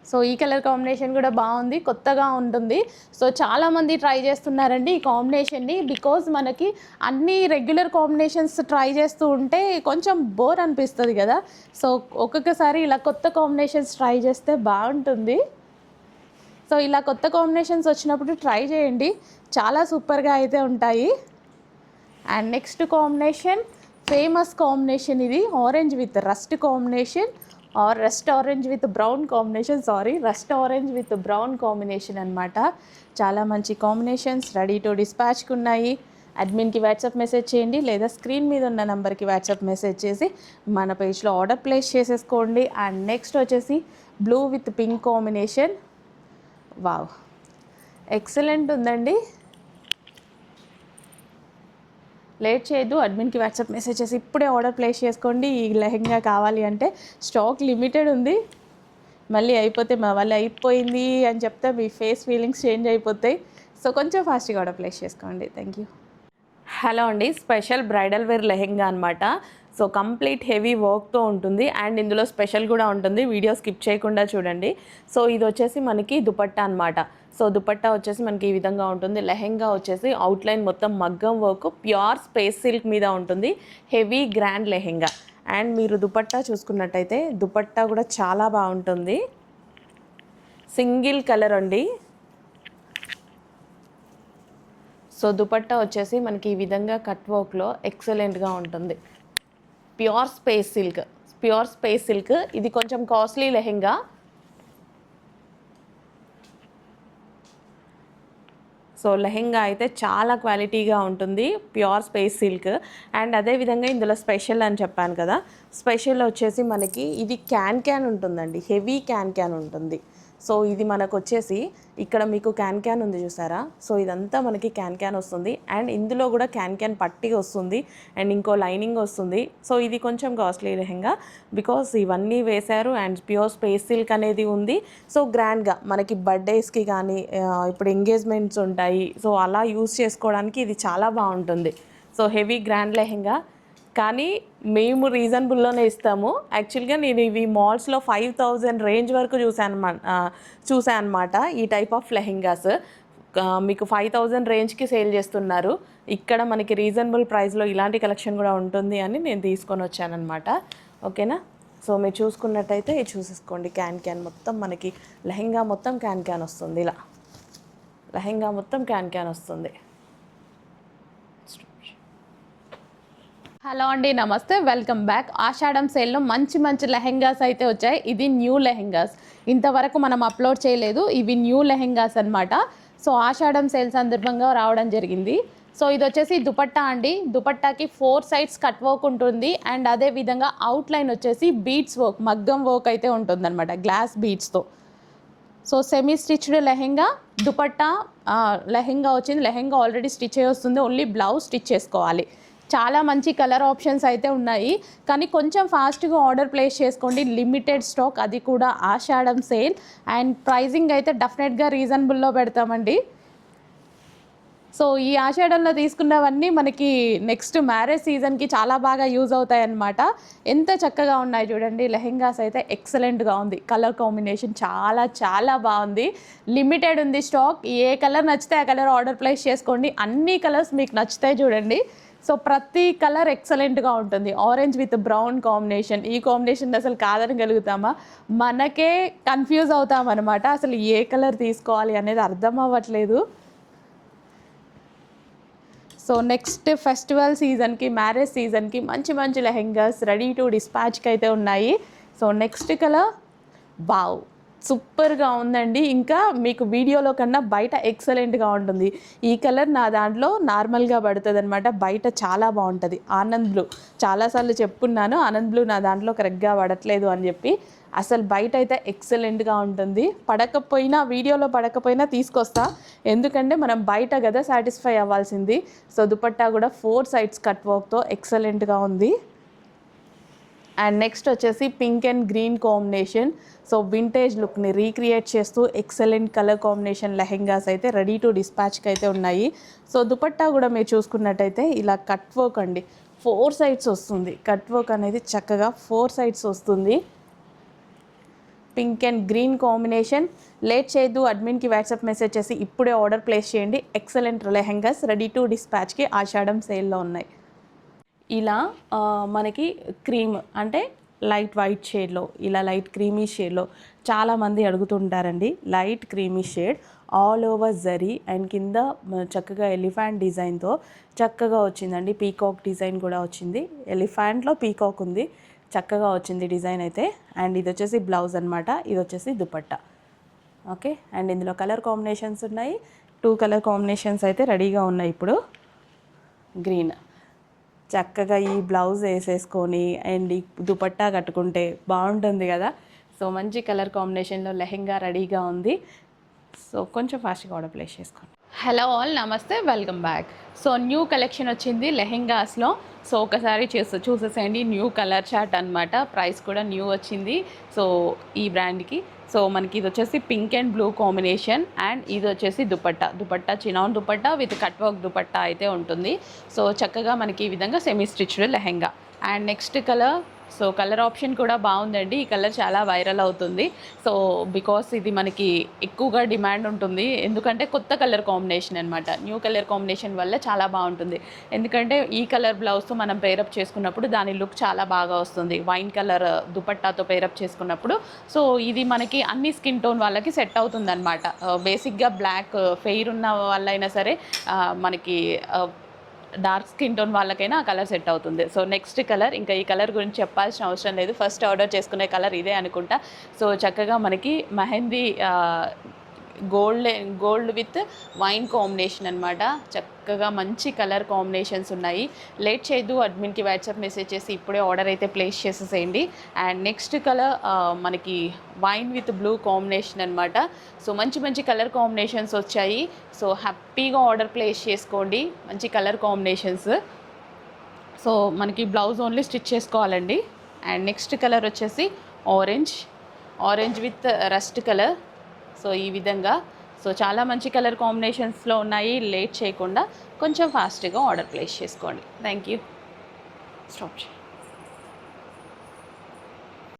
So ఈ కలర్ కాంబినేషన్ కూడా బాగుంది, కొత్తగా ఉంటుంది. సో చాలామంది ట్రై చేస్తున్నారండి ఈ కాంబినేషన్ని, బికాజ్ మనకి అన్ని రెగ్యులర్ కాంబినేషన్స్ ట్రై చేస్తూ ఉంటే కొంచెం బోర్ అనిపిస్తుంది కదా. సో ఒక్కొక్కసారి ఇలా కొత్త కాంబినేషన్స్ ట్రై చేస్తే బాగుంటుంది. సో ఇలా కొత్త కాంబినేషన్స్ వచ్చినప్పుడు ట్రై చేయండి, చాలా సూపర్గా అయితే ఉంటాయి. And next combination famous combination, ఇది orange with rust combination, or rust orange with brown combination అనమాట. చాలా మంచి కాంబినేషన్స్ రెడీ టు డిస్పాచ్కి ఉన్నాయి. అడ్మిన్కి వాట్సాప్ మెసేజ్ చేయండి, లేదా స్క్రీన్ మీద ఉన్న నెంబర్కి వాట్సాప్ మెసేజ్ చేసి మన పేజ్లో ఆర్డర్ ప్లేస్ చేసేసుకోండి. అండ్ నెక్స్ట్ వచ్చేసి blue with pink combination. Wow, excellent ఉందండి. లేట్ చేయొద్దు, అడ్మిన్కి వాట్సాప్ మెసేజ్ చేసి ఇప్పుడే ఆర్డర్ ప్లేస్ చేసుకోండి. ఈ లెహెంగా కావాలి అంటే స్టాక్ లిమిటెడ్ ఉంది, మళ్ళీ అయిపోతే మా వాళ్ళు అయిపోయింది అని చెప్తే మీ ఫీలింగ్స్ చేంజ్ అయిపోతాయి. సో కొంచెం ఫాస్ట్గా ఆర్డర్ ప్లేస్ చేసుకోండి. Thank you. హలో అండి, స్పెషల్ బ్రైడల్ వేర్ లెహెంగా అనమాట. సో కంప్లీట్ హెవీ వర్క్తో ఉంటుంది అండ్ ఇందులో స్పెషల్ కూడా ఉంటుంది, వీడియో స్కిప్ చేయకుండా చూడండి. సో ఇది వచ్చేసి మనకి దుపట్టా అనమాట. సో దుపట్టా వచ్చేసి మనకి ఈ విధంగా ఉంటుంది. లెహెంగా వచ్చేసి అవుట్లైన్ మొత్తం మగ్గం వర్క్ ప్యూర్ స్పేస్ సిల్క్ మీద ఉంటుంది, హెవీ గ్రాండ్ లెహెంగా. అండ్ మీరు దుపట్టా చూసుకున్నట్టయితే దుపట్టా కూడా చాలా బాగుంటుంది, సింగిల్ కలర్ అండి. సో దుపట్టా వచ్చేసి మనకి ఈ విధంగా కట్ వర్క్లో ఎక్సలెంట్గా ఉంటుంది, pure space silk, pure space silk. ఇది కొంచెం కాస్ట్లీ లెహెంగా. సో లెహెంగా అయితే చాలా క్వాలిటీగా ఉంటుంది, ప్యూర్ స్పేస్ సిల్క్. అండ్ అదేవిధంగా ఇందులో స్పెషల్ అని చెప్పాను కదా, స్పెషల్ వచ్చేసి మనకి ఇది క్యాన్ ఉంటుందండి, హెవీ క్యాన్ ఉంటుంది. సో ఇది మనకు వచ్చేసి ఇక్కడ మీకు క్యాన్ ఉంది చూసారా, సో ఇదంతా మనకి క్యాన్ వస్తుంది. అండ్ ఇందులో కూడా క్యాన్ పట్టి వస్తుంది అండ్ ఇంకో లైనింగ్ వస్తుంది. సో ఇది కొంచెం కాస్ట్లీ లెహెంగా బికాస్ ఇవన్నీ వేశారు అండ్ ప్యూర్ స్పేస్ సిల్క్ అనేది ఉంది. సో గ్రాండ్గా మనకి బర్త్డేస్కి కానీ ఇప్పుడు ఎంగేజ్మెంట్స్ ఉంటాయి, సో అలా యూస్ చేసుకోవడానికి ఇది చాలా బాగుంటుంది. సో హెవీ గ్రాండ్ లెహెంగా, కానీ మేము రీజనబుల్లోనే ఇస్తాము. యాక్చువల్గా నేను ఇవి మాల్స్లో 5000 రేంజ్ వరకు చూసాను అనమాట ఈ టైప్ ఆఫ్ లెహెంగాస్. మీకు 5000 రేంజ్కి సేల్ చేస్తున్నారు. ఇక్కడ మనకి రీజనబుల్ ప్రైస్లో ఇలాంటి కలెక్షన్ కూడా ఉంటుంది అని నేను తీసుకొని వచ్చానమాట. ఓకేనా, సో మీరు చూసుకున్నట్టయితే చూసేసుకోండి. క్యాన్ మొత్తం మనకి లెహెంగా మొత్తం క్యాన్ వస్తుంది, ఇలా లెహెంగా మొత్తం క్యాన్ వస్తుంది. హలో అండి, నమస్తే, వెల్కమ్ బ్యాక్. ఆషాఢం సేల్లో మంచి లెహెంగాస్ అయితే వచ్చాయి. ఇది న్యూ లెహెంగాస్, ఇంతవరకు మనం అప్లోడ్ చేయలేదు. ఇవి న్యూ లెహెంగాస్ అనమాట. సో ఆషాఢం సేల్ సందర్భంగా రావడం జరిగింది. సో ఇది వచ్చేసి దుపట్టా అండి. దుపట్టాకి 4 సైడ్స్ కట్ వర్క్ ఉంటుంది అండ్ అదేవిధంగా అవుట్లైన్ వచ్చేసి బీడ్స్ వర్క్, మగ్గం వర్క్ అయితే ఉంటుందన్నమాట, గ్లాస్ బీడ్స్తో. So semi stitched lehenga, dupatta lehenga వచ్చింది. లెహెంగా ఆల్రెడీ స్టిచ్ అయ్యి వస్తుంది, ఓన్లీ బ్లౌజ్ స్టిచ్ చేసుకోవాలి. చాలా మంచి కలర్ ఆప్షన్స్ అయితే ఉన్నాయి, కానీ కొంచెం ఫాస్ట్గా ఆర్డర్ ప్లేస్ చేసుకోండి. లిమిటెడ్ స్టాక్, అది కూడా ఆషాఢం సేల్. అండ్ ప్రైజింగ్ అయితే డెఫినెట్గా రీజనబుల్లో పెడతామండి. సో ఈ ఆషాఢంలో తీసుకున్నవన్నీ మనకి నెక్స్ట్ మ్యారేజ్ సీజన్కి చాలా బాగా యూజ్ అవుతాయి అన్నమాట. ఎంత చక్కగా ఉన్నాయి చూడండి, లెహెంగాస్ అయితే ఎక్సలెంట్గా ఉంది. కలర్ కాంబినేషన్ చాలా బాగుంది. లిమిటెడ్ ఉంది స్టాక్. ఏ కలర్ నచ్చితే ఆ కలర్ ఆర్డర్ ప్లేస్ చేసుకోండి. అన్ని కలర్స్ మీకు నచ్చుతాయి చూడండి. సో ప్రతి కలర్ ఎక్సలెంట్గా ఉంటుంది. ఆరెంజ్ విత్ బ్రౌన్ కాంబినేషన్, ఈ కాంబినేషన్ అసలు కాదనగలుగుతామా? మనకే కన్ఫ్యూజ్ అవుతాం అనమాట, అసలు ఏ కలర్ తీసుకోవాలి అనేది అర్థం అవ్వట్లేదు. సో నెక్స్ట్ ఫెస్టివల్ సీజన్కి, మ్యారేజ్ సీజన్కి మంచి లెహెంగాస్ రెడీ టు డిస్పాచ్కి అయితే ఉన్నాయి. సో నెక్స్ట్ కలర్ వావ్, సూపర్గా ఉందండి. ఇంకా మీకు వీడియోలో కన్నా బయట ఎక్సలెంట్గా ఉంటుంది. ఈ కలర్ నా దాంట్లో నార్మల్గా పడుతుంది అనమాట, బయట చాలా బాగుంటుంది. ఆనంద్ బ్లూ, చాలాసార్లు చెప్పుకున్నాను ఆనంద్ బ్లూ నా దాంట్లో కరెక్ట్గా పడట్లేదు అని చెప్పి. అసలు బయట అయితే ఎక్సలెంట్గా ఉంటుంది. పడకపోయినా, వీడియోలో పడకపోయినా తీసుకొస్తా, ఎందుకంటే మనం బయట కదా సాటిస్ఫై అవ్వాల్సింది. సో దుపట్టా కూడా 4 సైడ్స్ కట్ వర్క్తో ఎక్సలెంట్గా ఉంది. అండ్ నెక్స్ట్ వచ్చేసి pink and green combination. So vintage లుక్ని రీక్రియేట్ చేస్తూ ఎక్సలెంట్ కలర్ కాంబినేషన్ లెహెంగాస్ అయితే రెడీ టు డిస్పాచ్కి అయితే ఉన్నాయి. సో దుపట్టా కూడా మీరు చూసుకున్నట్టయితే ఇలా కట్ వర్క్ అండి, 4 సైడ్స్ వస్తుంది. కట్ వర్క్ అనేది చక్కగా 4 సైడ్స్ వస్తుంది. Pink and green combination. Late చేయొద్దు, అడ్మిన్కి వాట్సాప్ మెసేజ్ చేసి ఇప్పుడే ఆర్డర్ ప్లేస్ చేయండి. ఎక్సలెంట్ లెహెంగాస్ రెడీ టు డిస్పాచ్కి ఆషాఢం సేల్లో ఉన్నాయి. ఇలా మనకి క్రీమ్ అంటే లైట్ వైట్ షేడ్లో, ఇలా లైట్ క్రీమీ షేడ్లో చాలామంది అడుగుతుంటారండి. లైట్ క్రీమీ షేడ్, ఆల్ ఓవర్ జరీ అండ్ కింద చక్కగా ఎలిఫెంట్ డిజైన్తో చక్కగా వచ్చిందండి. పీకాక్ డిజైన్ కూడా వచ్చింది, ఎలిఫెంట్లో పీకాక్ ఉంది, చక్కగా వచ్చింది డిజైన్ అయితే. అండ్ ఇది వచ్చేసి బ్లౌజ్ అనమాట, ఇది వచ్చేసి దుపట్టా. ఓకే, అండ్ ఇందులో కలర్ కాంబినేషన్స్ ఉన్నాయి. 2 కలర్ కాంబినేషన్స్ అయితే రెడీగా ఉన్నాయి. ఇప్పుడు గ్రీన్, చక్కగా ఈ బ్లౌజ్ వేసేసుకొని అండ్ ఈ దుపట్టా కట్టుకుంటే బాగుంటుంది కదా. సో మంచి కలర్ కాంబినేషన్లో లెహెంగా రెడీగా ఉంది. సో కొంచెం ఫాస్ట్గా ఆర్డర్ ప్లేస్ చేసుకోండి. హలో ఆల్, నమస్తే, welcome back. So new collection వచ్చింది లెహెంగాస్లో. సో ఒకసారి చూసేసేయండి. న్యూ కలర్ చార్ట్ అనమాట, ప్రైస్ కూడా న్యూ వచ్చింది. సో ఈ బ్రాండ్కి సో మనకి ఇది వచ్చేసి pink and blue combination and ఇది వచ్చేసి dupatta chinon dupatta with cut work dupatta అయితే ఉంటుంది. సో చక్కగా మనకి ఈ విధంగా semi stitched lehenga and next colour, so colour option కూడా బాగుందండి. ఈ కలర్ చాలా వైరల్ అవుతుంది. సో బికాస్ ఇది మనకి ఎక్కువగా డిమాండ్ ఉంటుంది, ఎందుకంటే కొత్త కలర్ కాంబినేషన్ అనమాట. న్యూ కలర్ కాంబినేషన్ వల్ల చాలా బాగుంటుంది. ఎందుకంటే ఈ కలర్ బ్లౌజ్తో మనం పేరప్ చేసుకున్నప్పుడు దాని లుక్ చాలా బాగా వస్తుంది, వైన్ కలర్ దుపట్టాతో పేరప్ చేసుకున్నప్పుడు. సో ఇది మనకి అన్ని స్కిన్ టోన్ వాళ్ళకి సెట్ అవుతుంది అనమాట. బేసిక్గా బ్లాక్ ఫెయిర్ ఉన్న వాళ్ళైనా సరే, మనకి డార్క్ స్కిన్ టోన్ వాళ్ళకైనా ఆ కలర్ సెట్ అవుతుంది. సో నెక్స్ట్ కలర్, ఇంకా ఈ కలర్ గురించి చెప్పాల్సిన అవసరం లేదు, ఫస్ట్ ఆర్డర్ చేసుకునే కలర్ ఇదే అనుకుంటా. సో చక్కగా మనకి mehndi gold with wine combination అనమాట. చక్కగా మంచి కలర్ కాంబినేషన్స్ ఉన్నాయి. లేట్ చేయొద్దు, అడ్మిన్కి వాట్సాప్ మెసేజ్ చేసి ఇప్పుడే ఆర్డర్ అయితే ప్లేస్ చేసేసేయండి. అండ్ నెక్స్ట్ కలర్ మనకి వైన్ విత్ బ్లూ కాంబినేషన్ అనమాట. సో మంచి మంచి కలర్ కాంబినేషన్స్ వచ్చాయి. సో హ్యాపీగా ఆర్డర్ ప్లేస్ చేసుకోండి, మంచి కలర్ కాంబినేషన్స్. సో మనకి బ్లౌజ్ ఓన్లీ స్టిచ్ చేసుకోవాలండి. అండ్ నెక్స్ట్ కలర్ వచ్చేసి orange with rust colour. So ఈ విధంగా, సో చాలా మంచి కలర్ కాంబినేషన్స్లో ఉన్నాయి. లేట్ చేయకుండా కొంచెం ఫాస్ట్గా ఆర్డర్ ప్లేస్ చేసుకోండి. Thank you. స్టాప్.